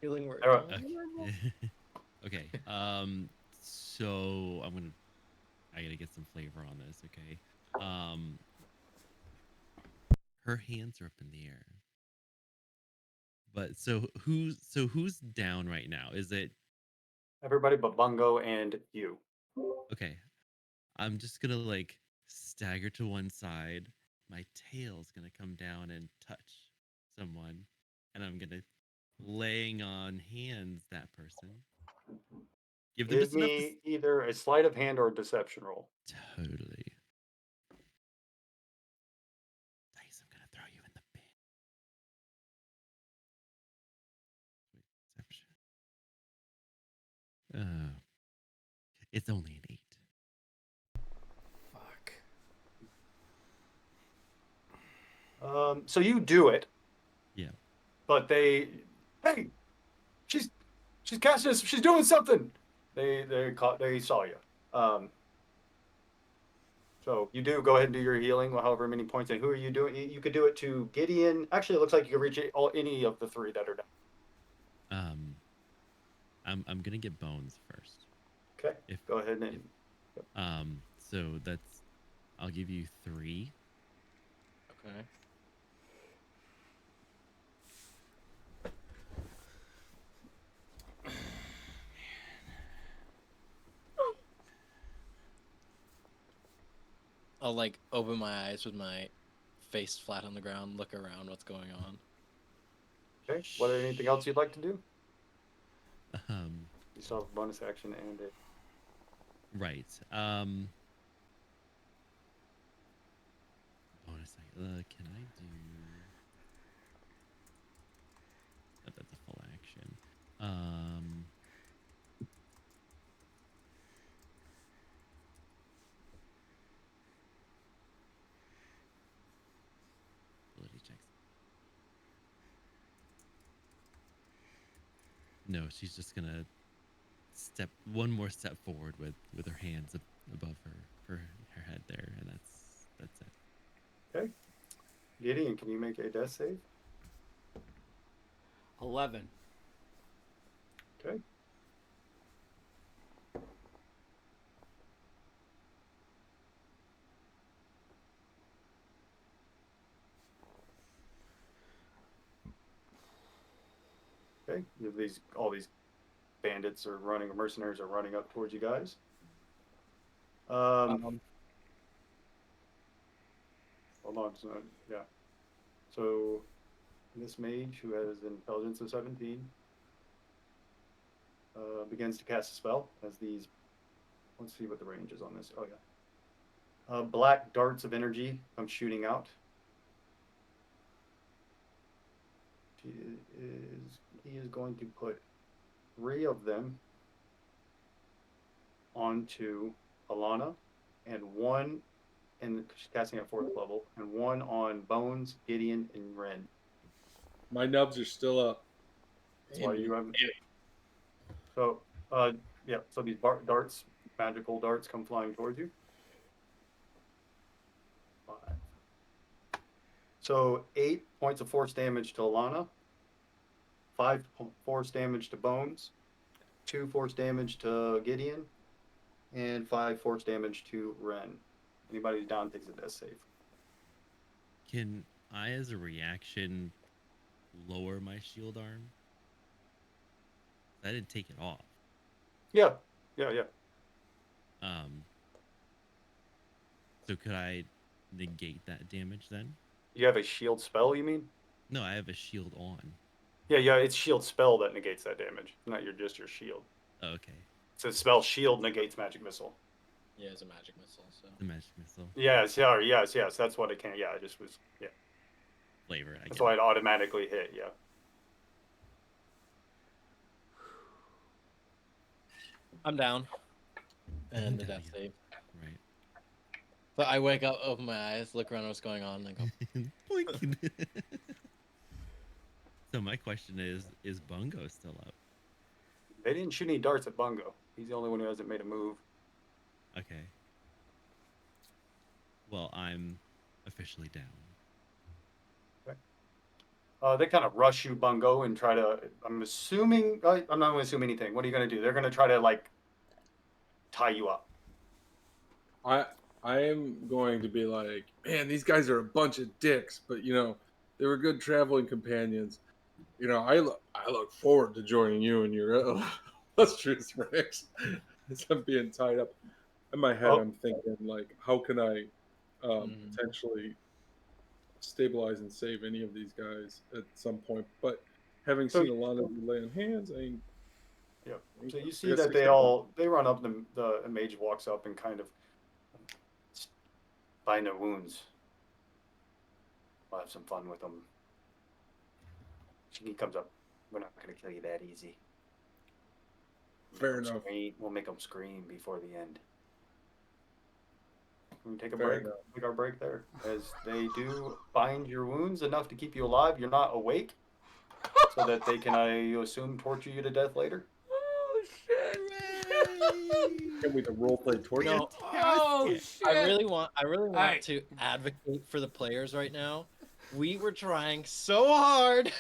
Healing word. All right. Okay. So I gotta get some flavor on this. Okay. Her hands are up in the air. But who's down right now? Is it Everybody but Bungo and you. okay? I'm just gonna like stagger to one side. My tail's gonna come down and touch someone, and I'm gonna laying on hands that person. Give them Give just enough to me either a sleight of hand or a deception roll. totally. Dice, I'm gonna throw you in the bin. Deception. It's only an 8. Fuck. So you do it, Yeah. but hey, she's casting us. She's doing something. They saw you. So you do go ahead and do your healing, however many points. And who are you doing? You could do it to Gideon. Actually, it looks like you could reach any of the 3 that are down. I'm gonna get bones first. Okay. Go ahead and. So I'll give you 3. Okay. I'll like open my eyes with my face flat on the ground, look around, what's going on. Okay. What anything else you'd like to do? Um, You still have a bonus action and a right. Bonus. Can I do? That's a full action. Ability checks. No, she's just gonna step one more step forward with her hands above her head there, and that's it. Okay. Gideon, can you make a death save? 11. Okay. Okay. All these bandits are running, or mercenaries are running up towards you guys. Hold on. Yeah. So this mage, who has an intelligence of 17, begins to cast a spell as these. Let's see what the range is on this. Oh yeah. Black darts of energy come shooting out. He is going to put 3 of them onto Alana, and 1, and she's casting at 4th level, and 1 on Bones, Gideon, and Ren. My nubs are still up. That's why you have. Damn it. So, yeah. So these darts, magical darts, come flying towards you. 5. So 8 points of force damage to Alana. 5 force damage to Bones. 2 force damage to Gideon. And 5 force damage to Ren. Anybody who's down takes a death save. Can I, as a reaction, lower my shield arm? I didn't take it off. Yeah. So could I negate that damage then? You have a shield spell, you mean? No, I have a shield on. Yeah. It's shield spell that negates that damage, not just your shield. Oh, okay. So spell shield negates magic missile. Yeah, it's a magic missile. So The magic missile. Yes. That's what it can. Yeah, it just was. Yeah. Flavor. That's why it automatically hit. Yeah. I'm down. And the down death again. save. Right. But I wake up, open my eyes, look around what's going on, and go, Boink. So my question is Bungo still up? They didn't shoot any darts at Bungo. He's the only one who hasn't made a move. Okay. Well, I'm officially down. They kind of rush you, Bungo, and try to. I'm assuming. I'm not going to assume anything. What are you going to do? They're going to try to like tie you up. I am going to be like, man, these guys are a bunch of dicks, but they were good traveling companions. I look forward to joining you in your illustrious ranks. As I'm being tied up. In my head, I'm thinking like, how can I potentially stabilize and save any of these guys at some point? But having seen a lot of you laying hands, Yeah. So you see that they run up. The mage walks up and kind of bind their wounds. We'll have some fun with them. He comes up. We're not going to kill you that easy. Fair enough. We'll make them scream before the end. We take a Fair break. enough. Take our break there, as they do bind your wounds enough to keep you alive. You're not awake, so that they can, I assume, torture you to death later. Oh, shit. Can we the roleplay torture? No. Oh, shit. I really want Hey. to advocate for the players right now. We were trying so hard.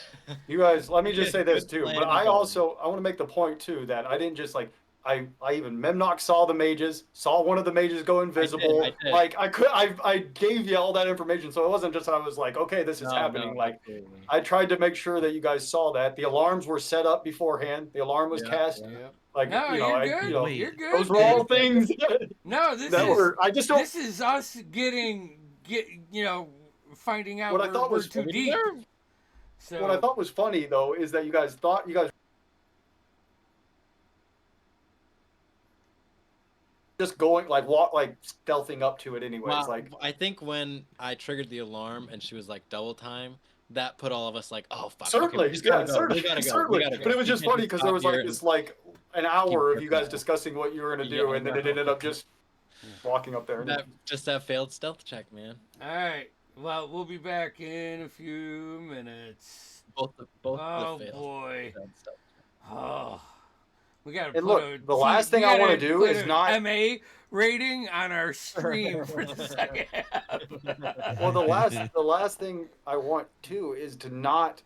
You guys, let me just say this too. Plan But I going. want to make the point too that I didn't just like I even Memnock saw the mages, saw one of the mages go invisible. I did. Like I gave you all that information, so it wasn't just I was like, okay, this is happening. Like absolutely. I tried to make sure that you guys saw that the alarms were set up beforehand. The alarm was cast. Yeah. Like, No, you know, you're I, you good. know, Wait. You're good, those were all dude. things No, this that is were. I just don't. this is us finding out What I thought we're was too deep. what I So thought was funny though is that you guys thought you guys just going like walk like stealthing up to it anyways. Well, Like I think when I triggered the alarm and she was like double time, that put all of us like, oh fuck, okay, we certainly, just gotta yeah, go, certainly, we gotta go, we certainly. gotta But go. it was We just can't funny just because there stop was here like and this like an keep hour of you ripping guys ass. discussing what you were gonna do, Yeah, and then it no. ended up just walking up there. And That failed stealth check, man. all right. Well, we'll be back in a few minutes. Both Oh the boy. failed stealth. Oh. We gotta and put look, a the last we thing I want to gotta do put is an not. MA rating on our stream for the second half. Well, the last thing I want too is to not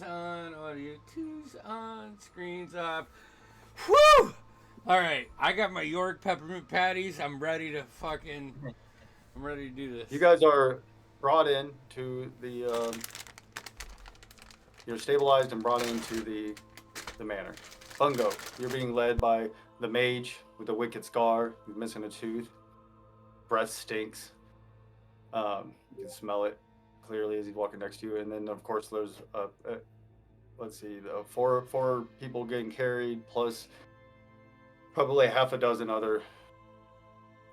Mic's on, audio 2's on, screen's off. Whew! Alright, I got my York peppermint patties. I'm ready to do this. You guys are brought in to the. You're stabilized and brought into the manor. Bungo, you're being led by the mage with a wicked scar. He's missing a tooth. Breath stinks. You can smell it clearly as he's walking next to you. And then, of course, there's let's see, four people getting carried plus probably half a dozen other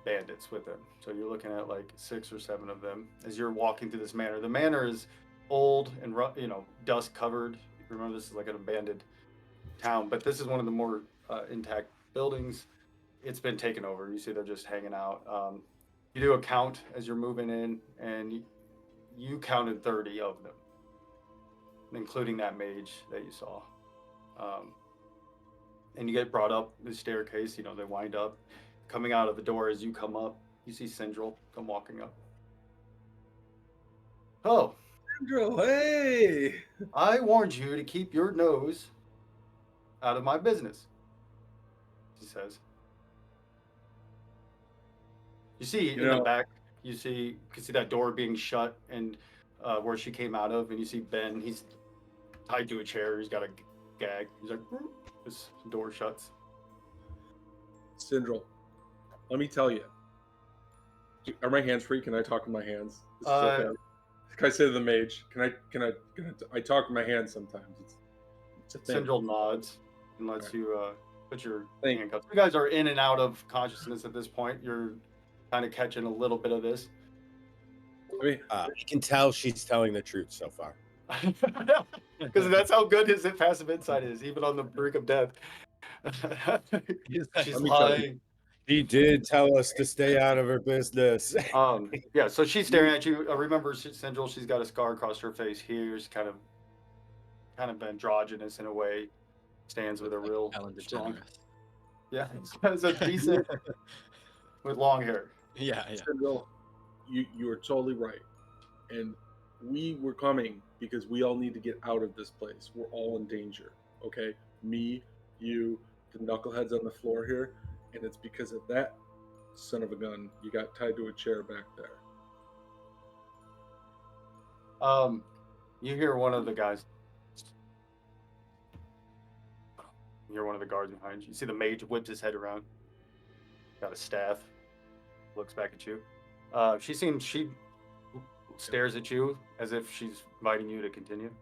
bandits with him. So you're looking at like 6 or 7 of them as you're walking through this manor. The manor is old and dust covered. Remember, this is like an abandoned town, but this is one of the more intact buildings. It's been taken over. You see they're just hanging out. You do a count as you're moving in, and you counted 30 of them, including that mage that you saw. And you get brought up the staircase. They wind up. Coming out of the door as you come up, you see Syndril come walking up. Oh, Syndril, hey! I warned you to keep your nose out of my business, she says. You see in the back, you can see that door being shut and where she came out of, and you see Ben. He's tied to a chair. He's got a gag. He's like, this door shuts. Syndril, let me tell you. Are my hands free? Can I talk with my hands? Okay. Can I say to the mage? Can I talk with my hands sometimes? It's a thing. Syndril nods and lets you put your handcuffs. You guys are in and out of consciousness at this point. You're kind of catching a little bit of this. I mean, you can tell she's telling the truth so far. Because that's how good his passive insight is, even on the brink of death. She's lying. She did tell us to stay out of her business. Yeah, so she's staring at you. Remember, Syndril, she's got a scar across her face here. She's kind of androgynous in a way. Stands with a real strong. Yeah, it's a decent with long hair. Yeah. Syndril, you are totally right. And we were coming because we all need to get out of this place. We're all in danger. Okay? Me, you, the knuckleheads on the floor here. And it's because of that son of a gun you got tied to a chair back there. You hear one of the guys. You hear one of the guards behind you. You see the mage whips his head around. Got a staff. Looks back at you. She stares at you as if she's inviting you to continue.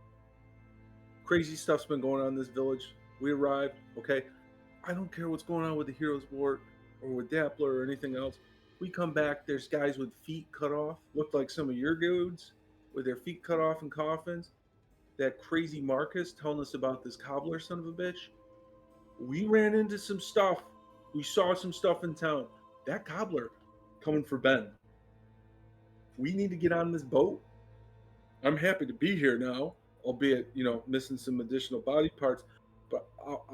Crazy stuff's been going on in this village. We arrived, okay? I don't care what's going on with the Heroes Ward or with Dappler or anything else. We come back, there's guys with feet cut off. Look like some of your dudes with their feet cut off in coffins. That crazy Marcus telling us about this cobbler son of a bitch. We ran into some stuff. We saw some stuff in town. That cobbler coming for Ben. We need to get on this boat. I'm happy to be here now, albeit, missing some additional body parts. But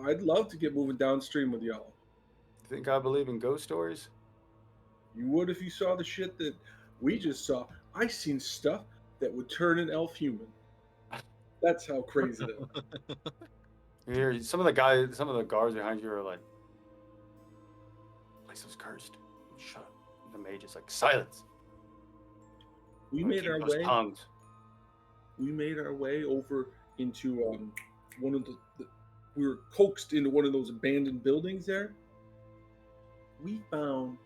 I'd love to get moving downstream with y'all. You think I believe in ghost stories? You would if you saw the shit that we just saw. I seen stuff that would turn an elf human. That's how crazy it is. You hear some of the guards behind you are like, "The place was cursed. Shut up." The mage is like, "Silence." We made our way. We made our way over into one of the we were coaxed into one of those abandoned buildings there. We found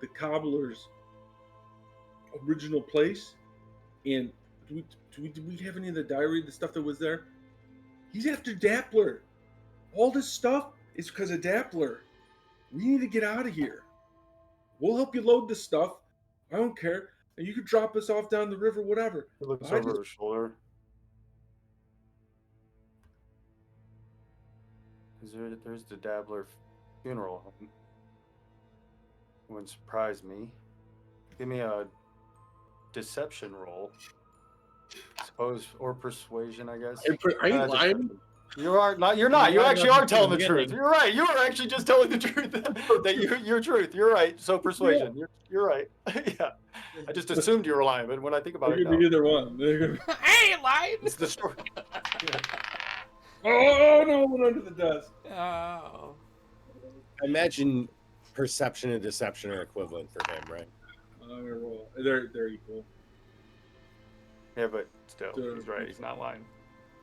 the cobbler's original place. And do we have any of the diary, the stuff that was there? He's after Dappler. All this stuff is because of Dappler. We need to get out of here. We'll help you load this stuff. I don't care. And you could drop us off down the river, whatever. He looks over her shoulder. There's the Dabbler funeral home. Wouldn't surprise me. Give me a deception roll. Suppose, or persuasion, I guess. Are you lying? You're not. You actually are telling the truth. You're right. You are actually just telling the truth. Your truth. You're right. So persuasion. Yeah. You're right. Yeah. I just assumed you were lying, but when I think about it, either one. I ain't lying. It's the story. Yeah. Oh no! Went under the desk. Oh. I imagine perception and deception are equivalent for him, right? I'm gonna roll. They're equal. Yeah, but still, Sure. he's right. He's not lying.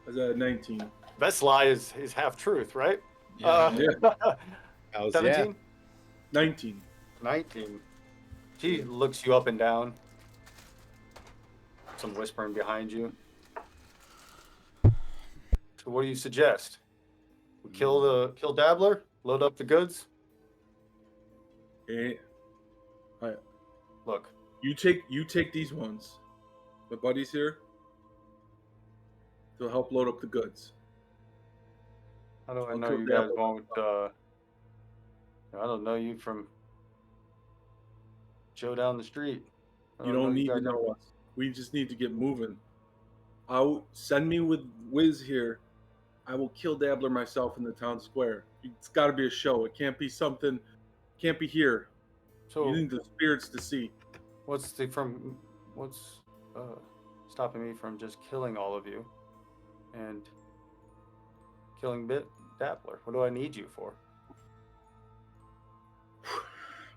I was at 19. Best lie is half truth, right? Yeah. Yeah. How's 17? 19. 19. She looks you up and down. Some whispering behind you. So what do you suggest? We kill Dabbler, load up the goods. Okay. Look, You take these ones. My buddy's here. They'll help load up the goods. how do I I'll know kill you guys Dabbler. won't? I don't know you from Joe down the street. I You know don't need to guys- know us. We just need to get moving. Send me with Wiz here. I will kill Dabbler myself in the town square. It's got to be a show. It can't be something. Can't be here. So You need the spirits to see. what's stopping me from just killing all of you and killing Dabbler? What do I need you for?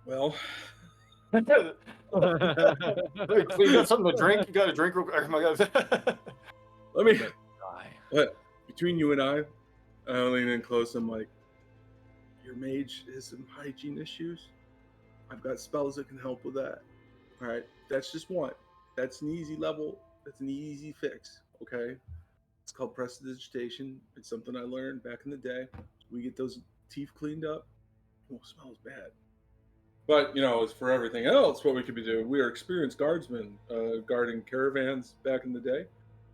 Well, Hey, you got something to drink? You got a drink? Oh my God. let me. Die. What? Between you and I lean in close. I'm like, your mage has some hygiene issues. I've got spells that can help with that. All right, that's just one. That's an easy level. That's an easy fix. Okay, it's called prestidigitation. It's something I learned back in the day. We get those teeth cleaned up. Oh, it smells bad. But as for everything else, what we could be doing, we are experienced guardsmen guarding caravans back in the day,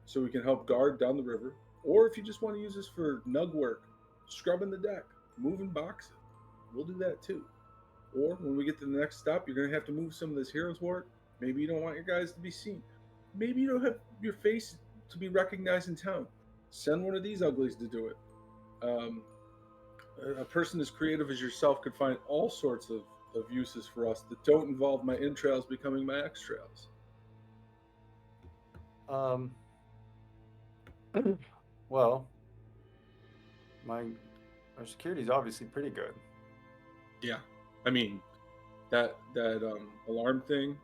so we can help guard down the river. Or if you just want to use this for nug work, scrubbing the deck, moving boxes, we'll do that too. Or when we get to the next stop, you're going to have to move some of this hero's work. Maybe you don't want your guys to be seen. Maybe you don't have your face to be recognized in town. Send one of these uglies to do it. A person as creative as yourself could find all sorts of uses for us that don't involve my entrails becoming my extrails. Well, our security's obviously pretty good. Yeah, I mean that alarm thing,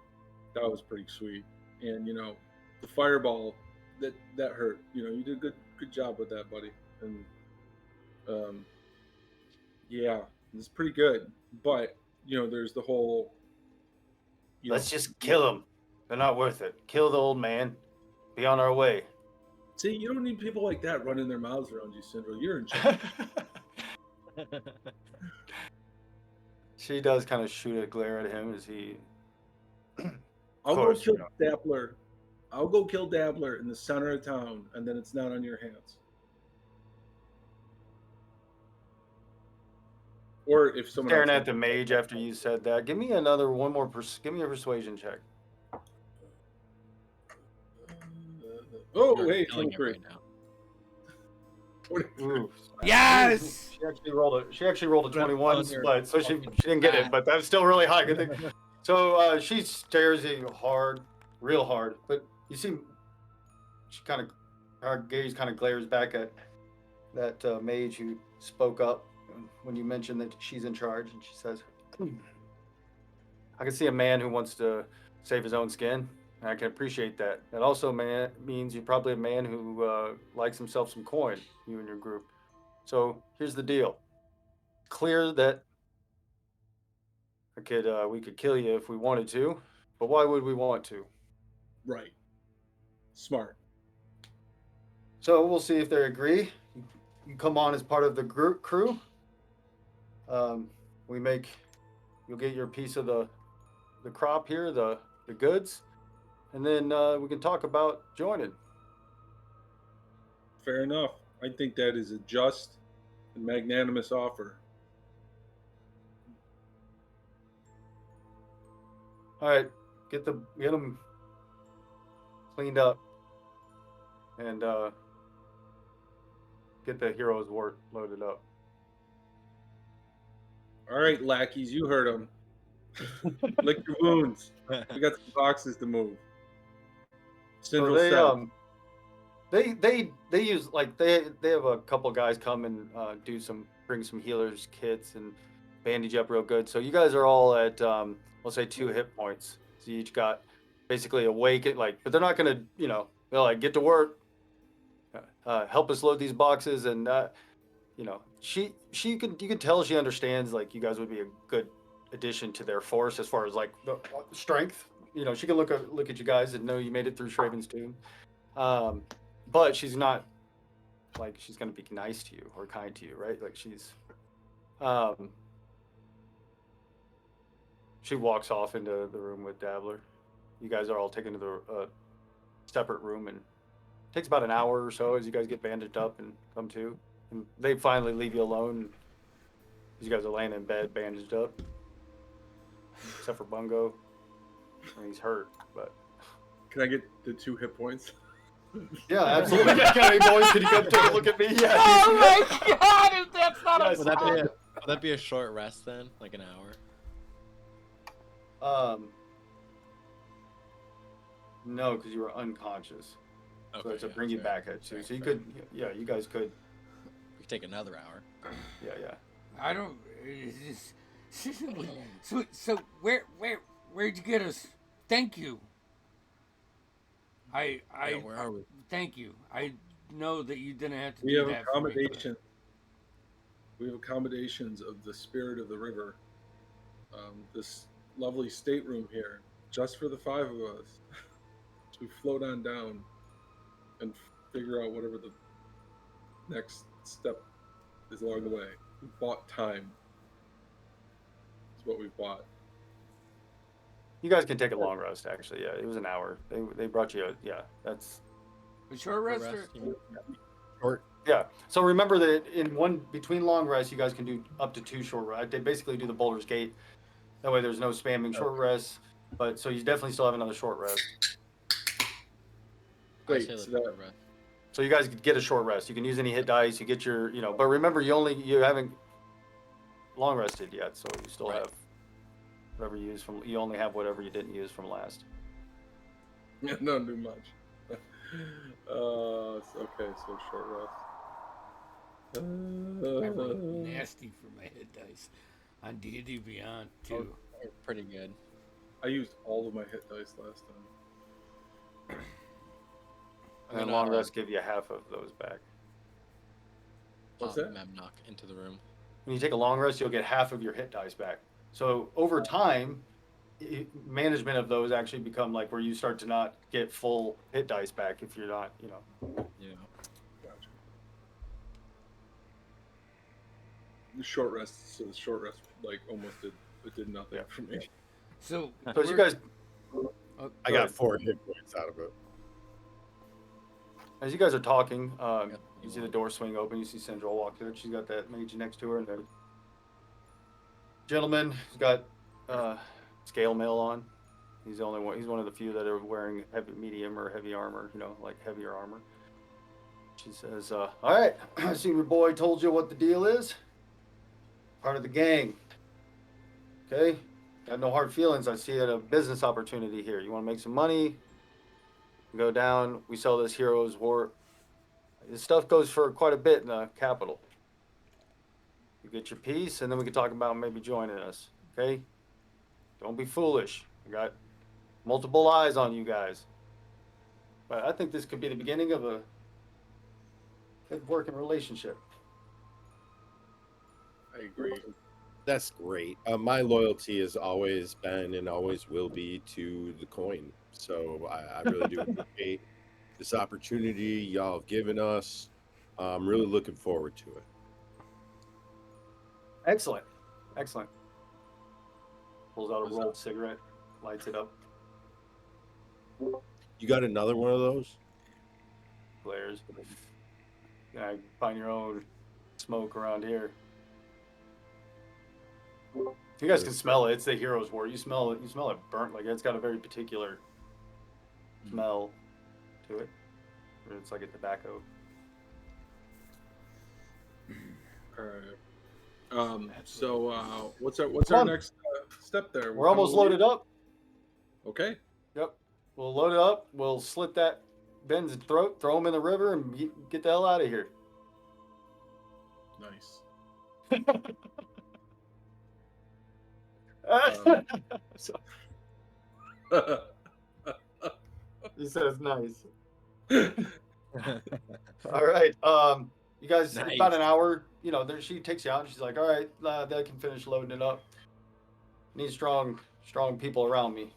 that was pretty sweet. And the fireball that hurt. You did a good job with that, buddy. And yeah, it's pretty good. But there's the whole. Let's just kill them. They're not worth it. Kill the old man. Be on our way. See, you don't need people like that running their mouths around you, Syndra. You're in charge. She does kind of shoot a glare at him as he. I'll course, go kill Dabbler. I'll go kill Dabbler in the center of town, and then it's not on your hands. Or if someone Staring else at the mage after you said that. Give me one more. Give me a persuasion check. Oh, You're hey, killing it 23. right now. 23. Ooh. Yes! She actually rolled a 21, on your- but so she didn't get it, but that's still really high. Good thing. So she stares at you hard, real hard, but you see, her gaze kind of glares back at that mage who spoke up when you mentioned that she's in charge, and she says, "I can see a man who wants to save his own skin. And I can appreciate that. That also means you're probably a man who likes himself some coin, you and your group. So here's the deal. Clear that we could kill you if we wanted to, but why would we want to? Right. Smart. So we'll see if they agree. You come on as part of the crew. You'll get your piece of the crop here, the goods, and then we can talk about joining. Fair enough. I think that is a just and magnanimous offer. All right, get them cleaned up, and get the hero's work loaded up. All right, lackeys, you heard him. Lick your wounds. We got some boxes to move. So Syndra they said, They use like they have a couple guys come and bring some healers kits and bandage you up real good. So you guys are all at let's say 2 hit points. So you each got basically awake like, but they're not gonna they're like get to work, help us load these boxes and you can tell she understands like you guys would be a good addition to their force as far as like the strength. She can look at you guys and know you made it through Shraven's tomb. But she's not like she's gonna be nice to you or kind to you, right? Like she walks off into the room with Dabbler. You guys are all taken to the separate room, and it takes about an hour or so as you guys get bandaged up and come to. And they finally leave you alone. You guys are laying in bed, bandaged up, except for Bungo. I mean, he's hurt, but Can I get the 2 hit points? yeah, absolutely. Hey, boys, can you come take a look at me? Yeah. Oh my god, if that's not Yes. a Would that be a short rest then, like an hour? No, because you were unconscious. Okay, So it's to yeah, bring you fair, back at 2. fair, So you fair. could, yeah, you guys could, We could take another hour. yeah. I don't. It's just, so where'd you get us? Thank you. Yeah, where are we? Thank you. I know that you didn't have to We do have that for me, but- accommodation. We have accommodations of the spirit of the river. This lovely stateroom here, just for the 5 of us. So we float on down and figure out whatever the next step is along the way. We bought time. That's what we bought. You guys can take a long rest, actually. Yeah, it was an hour. They brought you, yeah, that's, A short rest, or Rest, you mean? Short. yeah. So remember that between long rests, you guys can do up to 2 short rests. They basically do the Boulder's Gate. That way there's no spamming short rests. But so you definitely still have another short rest. I Wait, say so let's that- take a rest. So you guys get a short rest. You can use any hit dice. You get your, but remember you haven't long rested yet, so you still Right. have whatever you used from. You only have whatever you didn't use from last. Don't do much. Okay, so short rest. I rolled nasty for my hit dice on D&D Beyond too. We're pretty good. I used all of my hit dice last time. And then gonna, long rest give you half of those back. What's that? Memnock into the room. When you take a long rest, you'll get half of your hit dice back. So over time, management of those actually become like where you start to not get full hit dice back if you're not, Yeah. Gotcha. The short rest, so the short rest like almost did nothing Yeah. for me. So, So as you guys, I got 4 hit points out of it. as you guys are talking, Yeah. you see the door swing open. You see Sandra walk through. She's got that mage next to her, and the gentleman has got scale mail on. He's the only one. He's one of the few that are wearing medium or heavy armor. Like heavier armor. She says, "All right, I see your boy told you what the deal is. Part of the gang. Okay, got no hard feelings. I see a business opportunity here. You want to make some money? Go down. We sell this Heroes War. This stuff goes for quite a bit in the capital. You get your piece, and then we can talk about maybe joining us. Okay? Don't be foolish. I got multiple eyes on you guys. But I think this could be the beginning of a good working relationship. I agree. That's great. My loyalty has always been and always will be to the coin. So I really do appreciate this opportunity y'all have given us. I'm really looking forward to it. Excellent. Excellent. Pulls out a What's rolled cigarette, lights it up, You got another one of those? glares. Yeah, find your own smoke around here. You guys can smell it. It's the Heroes War. You smell it. You smell it burnt. Like it's got a very particular smell to it. Or it's like a tobacco. All right. So what's our Come on. next step there? We're almost loaded up. Okay. Yep. We'll load it up. We'll slit that Ben's throat, throw him in the river, and get the hell out of here. Nice. So, he says nice. All right. You guys, it's about an Nice. hour. You know, there she takes you out, and she's like, "All right, they can finish loading it up. Need strong people around me."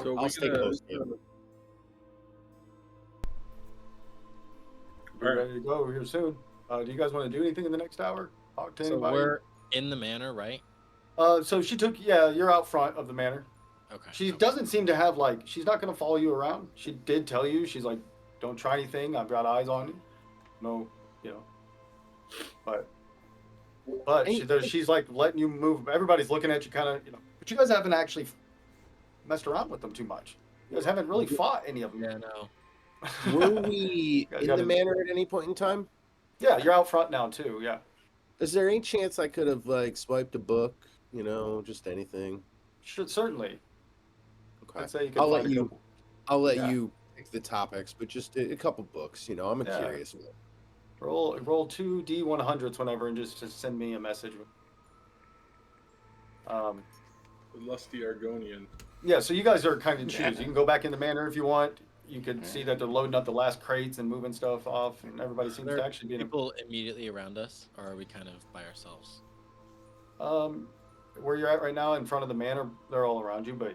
So I'll stay close to him. Be ready to go over here soon. Do you guys want to do anything in the next hour? Talk to So anybody? we're in the manor, right? So she took. Yeah, you're out front of the manor. Okay. She okay. doesn't seem to have like. She's not going to follow you around. She did tell you. She's like, "Don't try anything. I've got eyes on you." No, you know. But she's like letting you move. Everybody's looking at you, kind of, you know. But you guys haven't actually messed around with them too much. You guys haven't really fought any of them. Yeah, no. Were we You guys in gotta- the manor at any point in time? Yeah, you're out front now too. Yeah. Is there any chance I could have like swiped a book? You know, just anything. Should certainly. Okay. I'd say you could I'll find let a you. couple. I'll let Yeah. you pick the topics, but just a couple books. You know, I'm a Yeah. curious one. Roll 2d100s whenever, and just send me a message. The lusty Argonian. Yeah, so you guys are kind of choose. You can go back in the manor if you want. You can see that they're loading up the last crates and moving stuff off, and everybody seems Are to there actually be in people immediately around us, or are we kind of by ourselves? where you're at right now in front of the manor. They're all around you, but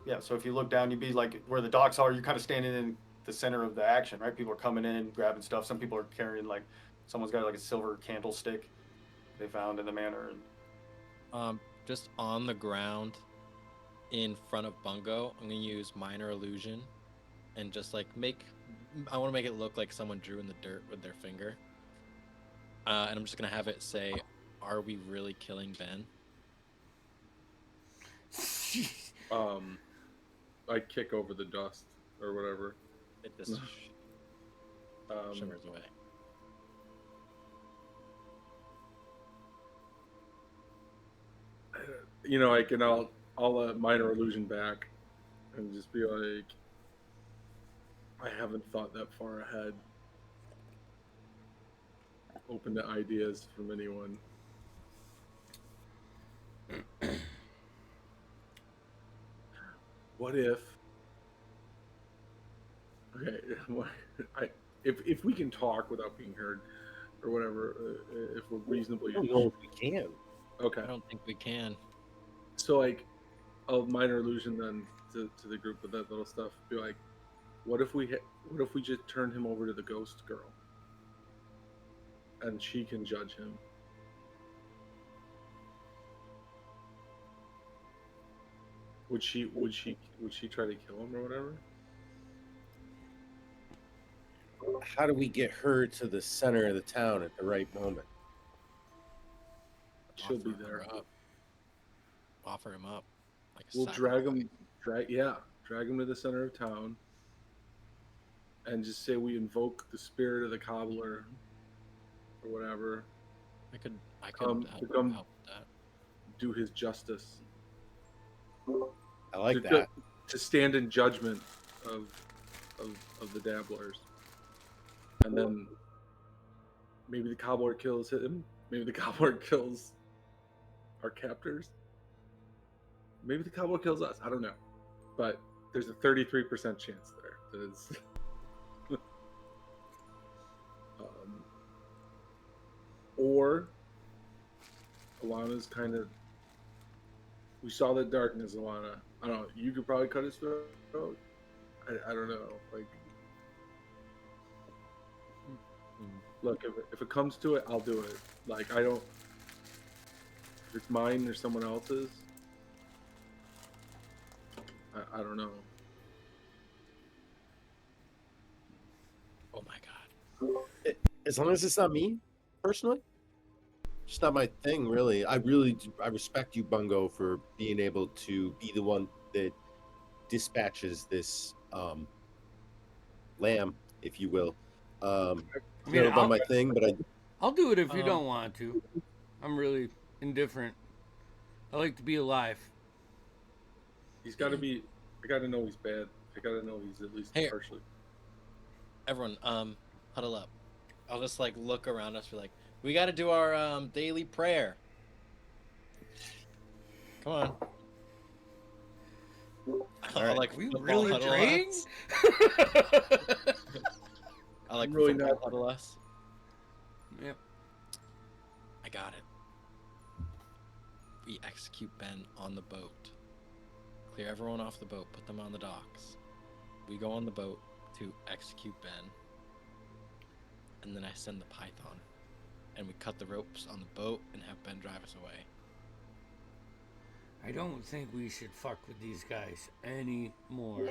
yeah. So if you look down, you'd be like where the docks are. You're kind of standing in the center of the action, right? People are coming in, grabbing stuff. Some people are carrying like someone's got like a silver candlestick they found in the manor. And Just on the ground in front of Bungo, I'm gonna use minor illusion and just like I want to make it look like someone drew in the dirt with their finger. And I'm just gonna have it say, "Are we really killing Ben?" I kick over the dust or whatever. It just Um, shimmers away. you know, like, and I'll minor illusion back, and just be like, I haven't thought that far ahead. Open to ideas from anyone. What if? Okay, if we can talk without being heard, or whatever, if we're reasonably. I don't know if we can. Okay. I don't think we can. So like, I'll minor illusion then to the group with that little stuff. Be like, what if we just turn him over to the ghost girl, and she can judge him. Would she try to kill him or whatever? How do we get her to the center of the town at the right moment? She'll be Offer there. her up. Offer him up. Like a We'll drag sacrifice. him. Drag him to the center of town, and just say we invoke the spirit of the cobbler, or whatever. I could Come- help become- with that. Do his justice. I like to, that. to stand in judgment of the dabblers, and then maybe the cobbler kills him. Maybe the cobbler kills our captors. Maybe the cobbler kills us. I don't know, but there's a 33% chance there. That is. Or Alana's kind of. We saw the darkness, Alana. I don't know. You could probably cut his throat. I don't know. Like, look, if it comes to it, I'll do it. Like, I don't. If it's mine or someone else's, I don't know. Oh my god. As long as it's not me, personally, it's not my thing, really. I respect you, Bungo, for being able to be the one that dispatches this lamb, if you will. I It's mean, never been my thing, but I'll do it if you don't want to. I'm really indifferent. I like to be alive. He's got to be. I got to know he's bad. I got to know he's at least Hey. partially. Everyone, huddle up. I'll just like look around us. Be like, we got to do our daily prayer. Come on. I'll right. like Are we football really huddle praying? us. I like I'm really football not. huddle us. Yep. I got it. We execute Ben on the boat. Clear everyone off the boat. Put them on the docks. We go on the boat to execute Ben. And then I send the python. And we cut the ropes on the boat and have Ben drive us away. I don't think we should fuck with these guys anymore.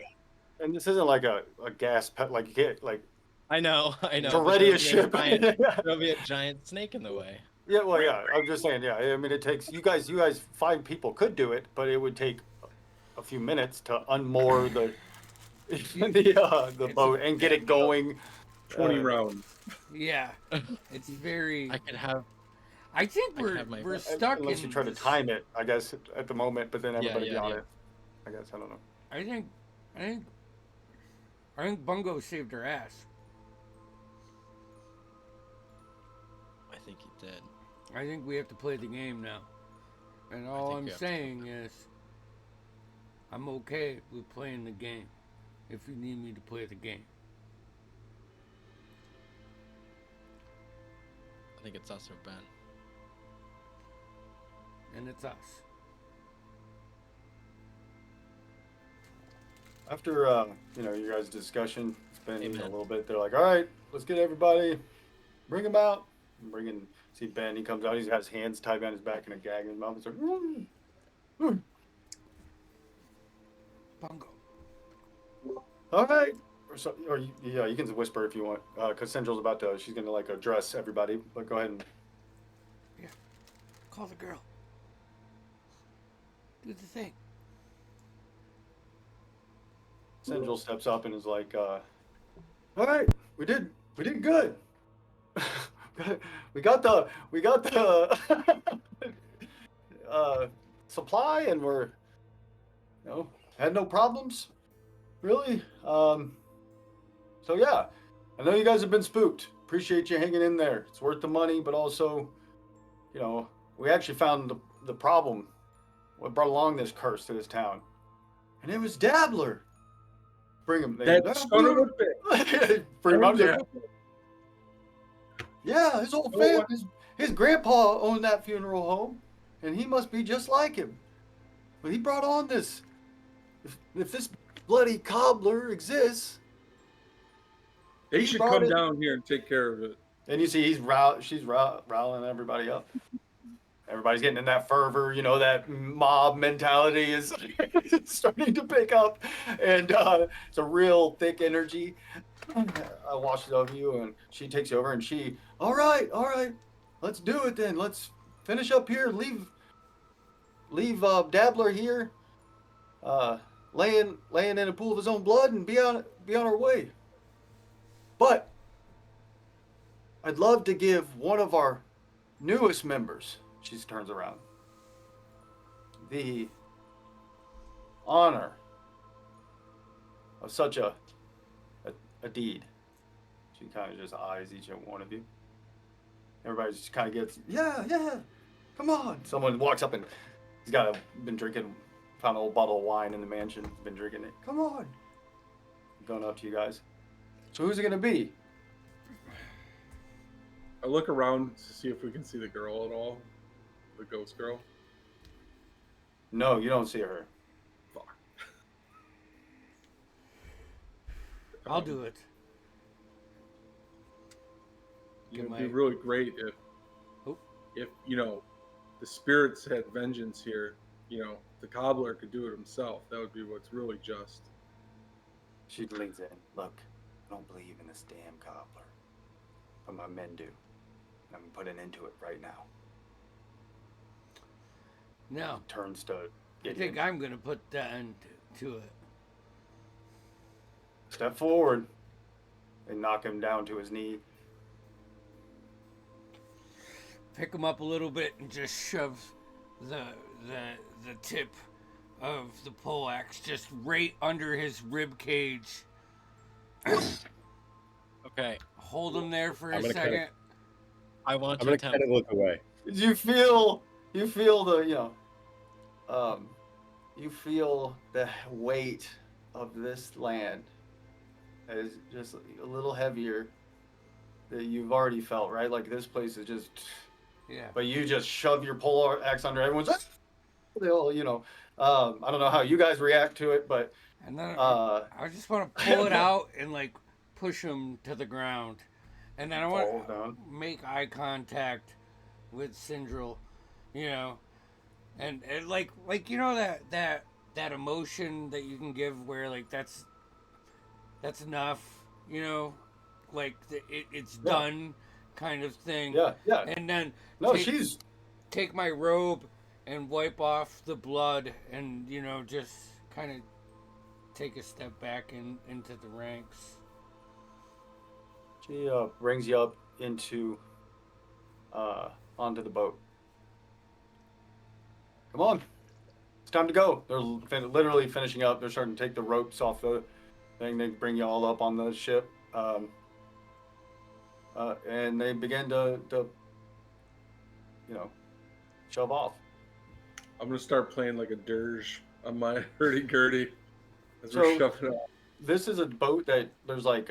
And this isn't like a gas pet, like you get like I know. it's already a ship. There'll be a giant snake in the way. Yeah, well, yeah. I'm just saying, yeah. I mean, it takes you guys. 5 people could do it, but it would take a few minutes to unmoor the It's boat a and get it going. 20 rounds. Yeah, it's very. I could have. I think I we're have my- we're stuck Unless in you try to this- time it, I guess at the moment, but then everybody be on yeah. it. I guess I don't know. I think Bungo saved her ass. I think he did. I think we have to play the game now. And all think I'm we have to. saying is, I'm okay with playing the game. If you need me to play the game. I think it's us or Ben. And it's us. After you guys' discussion, it's been Amen. a little bit. They're like, all right, let's get everybody, bring him out. See Ben. He comes out. He's got his hands tied behind his back and a gag in his mouth. He's like, Bungo. all right. You can whisper if you want, because Central's about to. She's gonna like address everybody. But go ahead and. Call the girl. Do the thing. Central steps up and is like, all right, we did good. we got the supply, and we're had no problems really. So yeah, I know you guys have been spooked. Appreciate you hanging in there. It's worth the money, but also, we actually found the problem. What brought along this curse to this town, and it was Dabbler. Bring him. That son of a bitch. Bring him out there. Dabbler. Yeah, his old family, his grandpa owned that funeral home, and he must be just like him. But he brought on this. If this bloody cobbler exists, They He should brought come it- down here and take care of it. and you see she's riling everybody up. Everybody's getting in that fervor, that mob mentality is starting to pick up, and it's a real thick energy. I watch it of you, and she takes you over, and all right, let's do it then. Let's finish up here. Leave Dabbler here, laying in a pool of his own blood, and be on our way. But I'd love to give one of our newest members. She turns around. The honor of such a deed. She kind of just eyes each one of you. Everybody just kind of gets, yeah, come on. Someone walks up and he's been drinking, found an old bottle of wine in the mansion, been drinking it. Come on. Going up to you guys. So who's it going to be? I look around to see if we can see the girl at all. The ghost girl. No, you don't see her. Fuck. I'll do it. It would Get be my- really great Oh. if the spirits had vengeance here. The cobbler could do it himself. That would be what's really just. She leans in. Look, I don't believe in this damn cobbler. But my men do. And I'm putting into it right now. Now, Turns to I Gideon. think I'm going to put that end to it. Step forward and knock him down to his knee. Pick him up a little bit and just shove the tip of the poleaxe just right under his rib cage. Okay, Hold him there for I'm a gonna kinda- second. I want I'm to gonna attempt. kind of look away. You feel the you feel the weight of this land as just a little heavier that you've already felt, right? Like this place is just, Yeah. but you just shove your polar axe under everyone's. They all, I don't know how you guys react to it, but And then uh, I just want to pull it out and like push him to the ground. And then I want falls down. to make eye contact with Syndril, you know, and like you know that emotion that you can give where like that's enough, you know, like it's Yeah. done kind of thing. Yeah, yeah. And then No, take, she's take my robe and wipe off the blood and you know just kind of take a step back into the ranks. she brings you up into onto the boat. Come on, it's time to go. They're literally finishing up. They're starting to take the ropes off the thing. They bring you all up on the ship, and they begin to shove off. I'm gonna start playing like a dirge on my hurdy-gurdy as So- we're shoving it off. This is a boat that there's like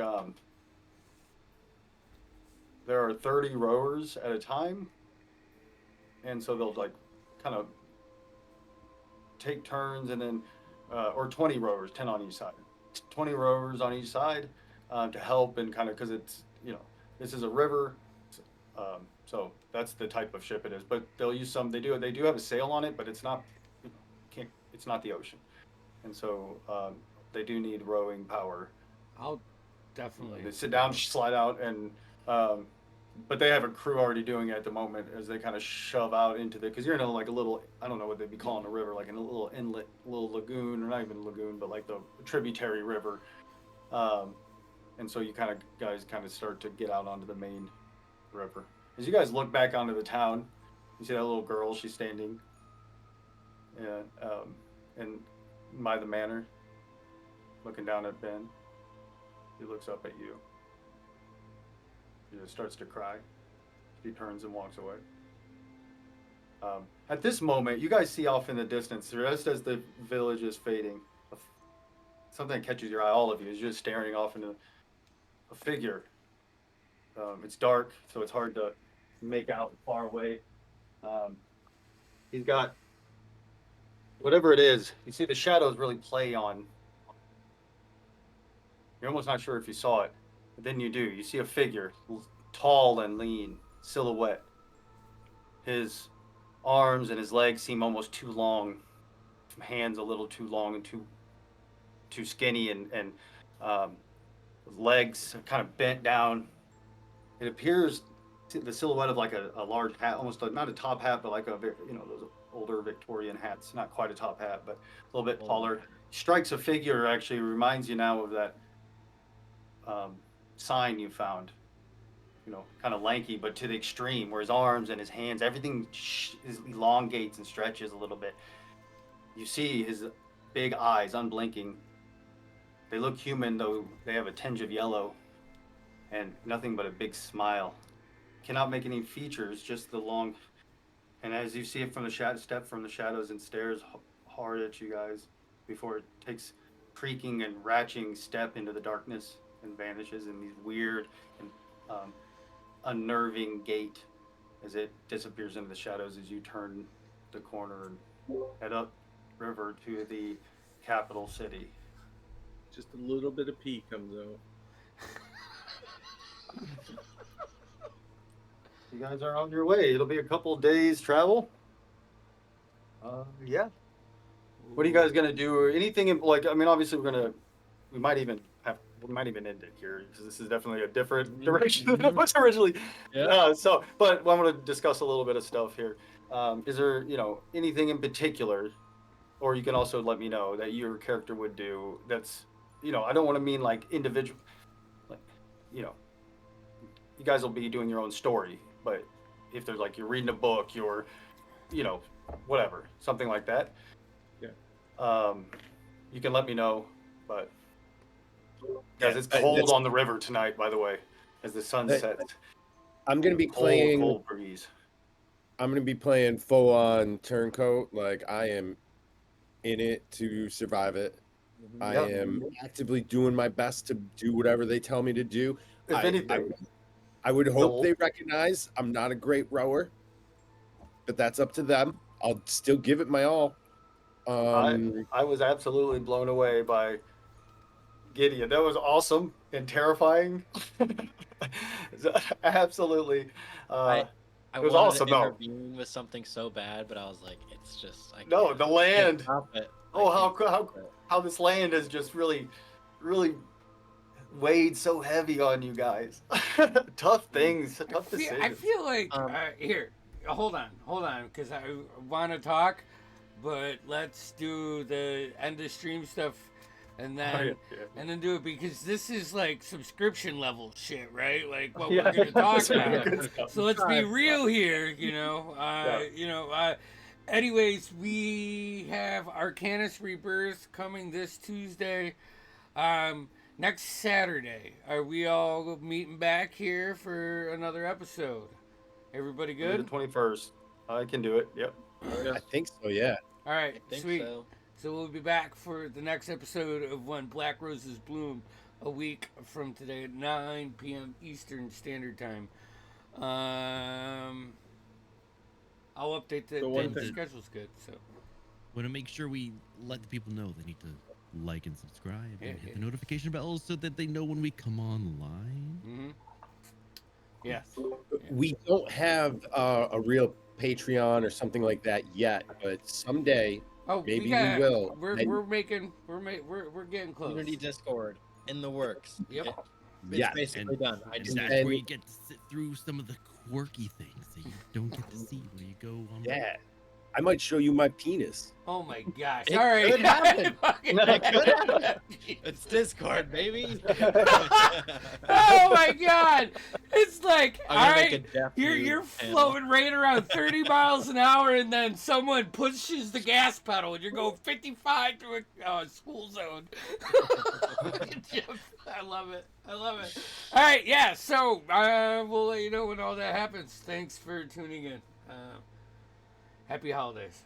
there are 30 rowers at a time, and so they'll like kind of take turns, and then or 20 rowers, 10 on each side, 20 rowers on each side to help and kind of because it's this is a river, so that's the type of ship it is. But they'll use some. They do have a sail on it, but it's not it's not the ocean, and so they do need rowing power. I'll definitely. They sit down, slide out, and but they have a crew already doing it at the moment as they kind of shove out into the because you're in like a little I don't know what they'd be calling a river, like in a little inlet, little lagoon, or not even lagoon, but like the tributary river. And so you guys start to get out onto the main river. As you guys look back onto the town, you see that little girl. She's standing, and by the manor, looking down at Ben. He looks up at you. He just starts to cry. She turns and walks away. At this moment, you guys see off in the distance, just as the village is fading, something catches your eye, all of you, is just staring off into a figure. It's dark, so it's hard to make out far away. He's got whatever it is. You see the shadows really play on. You're almost not sure if you saw it, but then you do. You see a figure, tall and lean, silhouette. His arms and his legs seem almost too long, hands a little too long and too skinny, and legs kind of bent down. It appears the silhouette of like a large hat, almost not a top hat, but like those older Victorian hats. Not quite a top hat, but a little bit taller. Strikes a figure. Actually, reminds you now of that sign you found. Kind of lanky, but to the extreme, where his arms and his hands, everything elongates and stretches a little bit. You see his big eyes, unblinking. They look human, though they have a tinge of yellow, and nothing but a big smile. Cannot make any features, just the long. And as you see it from the step from the shadows and stares hard at you guys, before it takes creaking and ratching step into the darkness and vanishes in these weird and unnerving gait as it disappears into the shadows as you turn the corner and head up river to the capital city. Just a little bit of pee comes out. You guys are on your way. It'll be a couple days travel. Yeah. What are you guys gonna do? Or anything obviously we might even end it here because this is definitely a different direction than it was originally. Yeah. But I want to discuss a little bit of stuff here. Is there anything in particular, or you can also let me know that your character would do that's I don't want to mean like individual, like you guys will be doing your own story, but if there's like you're reading a book, you're whatever, something like that. Yeah. You can let me know, but guys, Yeah, it's cold that's- on the river tonight, by the way, as the sun That- sets. I'm gonna be Cold, playing. cold breeze. I'm gonna be playing full on turncoat. Like I am in it to survive it. I Yep. am actively doing my best to do whatever they tell me to do. If I anything, I would hope the- they recognize I'm not a great rower, but that's up to them. I'll still give it my all. I was absolutely blown away by Gideon. That was awesome and terrifying. Absolutely. I I It was wanted to awesome, though. intervene with something so bad, but I was like, it's just I No, can't. the I can't land. stop it. I Oh, can't stop it. how this land has just really, really weighed so heavy on you guys. Tough things, tough decisions. I feel like Um, here, hold on, because I want to talk, but let's do the end of stream stuff, and then Yeah. do it because this is like subscription level shit, right? Like what Yeah. we're gonna talk That's really about. good stuff. So let's be real here, you know. Yeah. Anyways, we have Arcanus Rebirth coming this Tuesday. Next Saturday, are we all meeting back here for another episode? Everybody The good? 21st. I can do it. Yep. I think so. Yeah. All right, I think sweet. so. So we'll be back for the next episode of When Black Roses Bloom, a week from today at 9 p.m. Eastern Standard Time. I'll update the one the thing- schedule's good. So Want to make sure we let the people know they need to like and subscribe Yeah, and hit yeah. the notification bell so that they know when we come online. yes, We don't have a real Patreon or something like that yet, but someday oh, maybe we will. We're And- we're getting close. Community Discord in the works. Yep. It's yeah, basically done. I And just that's need where and- you get to sit through some of the quirky things that you don't get to see when you go on. yeah. I might show you my penis. Oh my gosh! It All right, could happen. Fucking- It could happen. It's Discord, baby. Oh my god! It's like, I'm all gonna right, make a deaf you're mute floating panel. right around 30 miles an hour, and then someone pushes the gas pedal, and you're going 55 through a school zone. I love it. I love it. All right, yeah. So we'll let you know when all that happens. Thanks for tuning in. Happy holidays.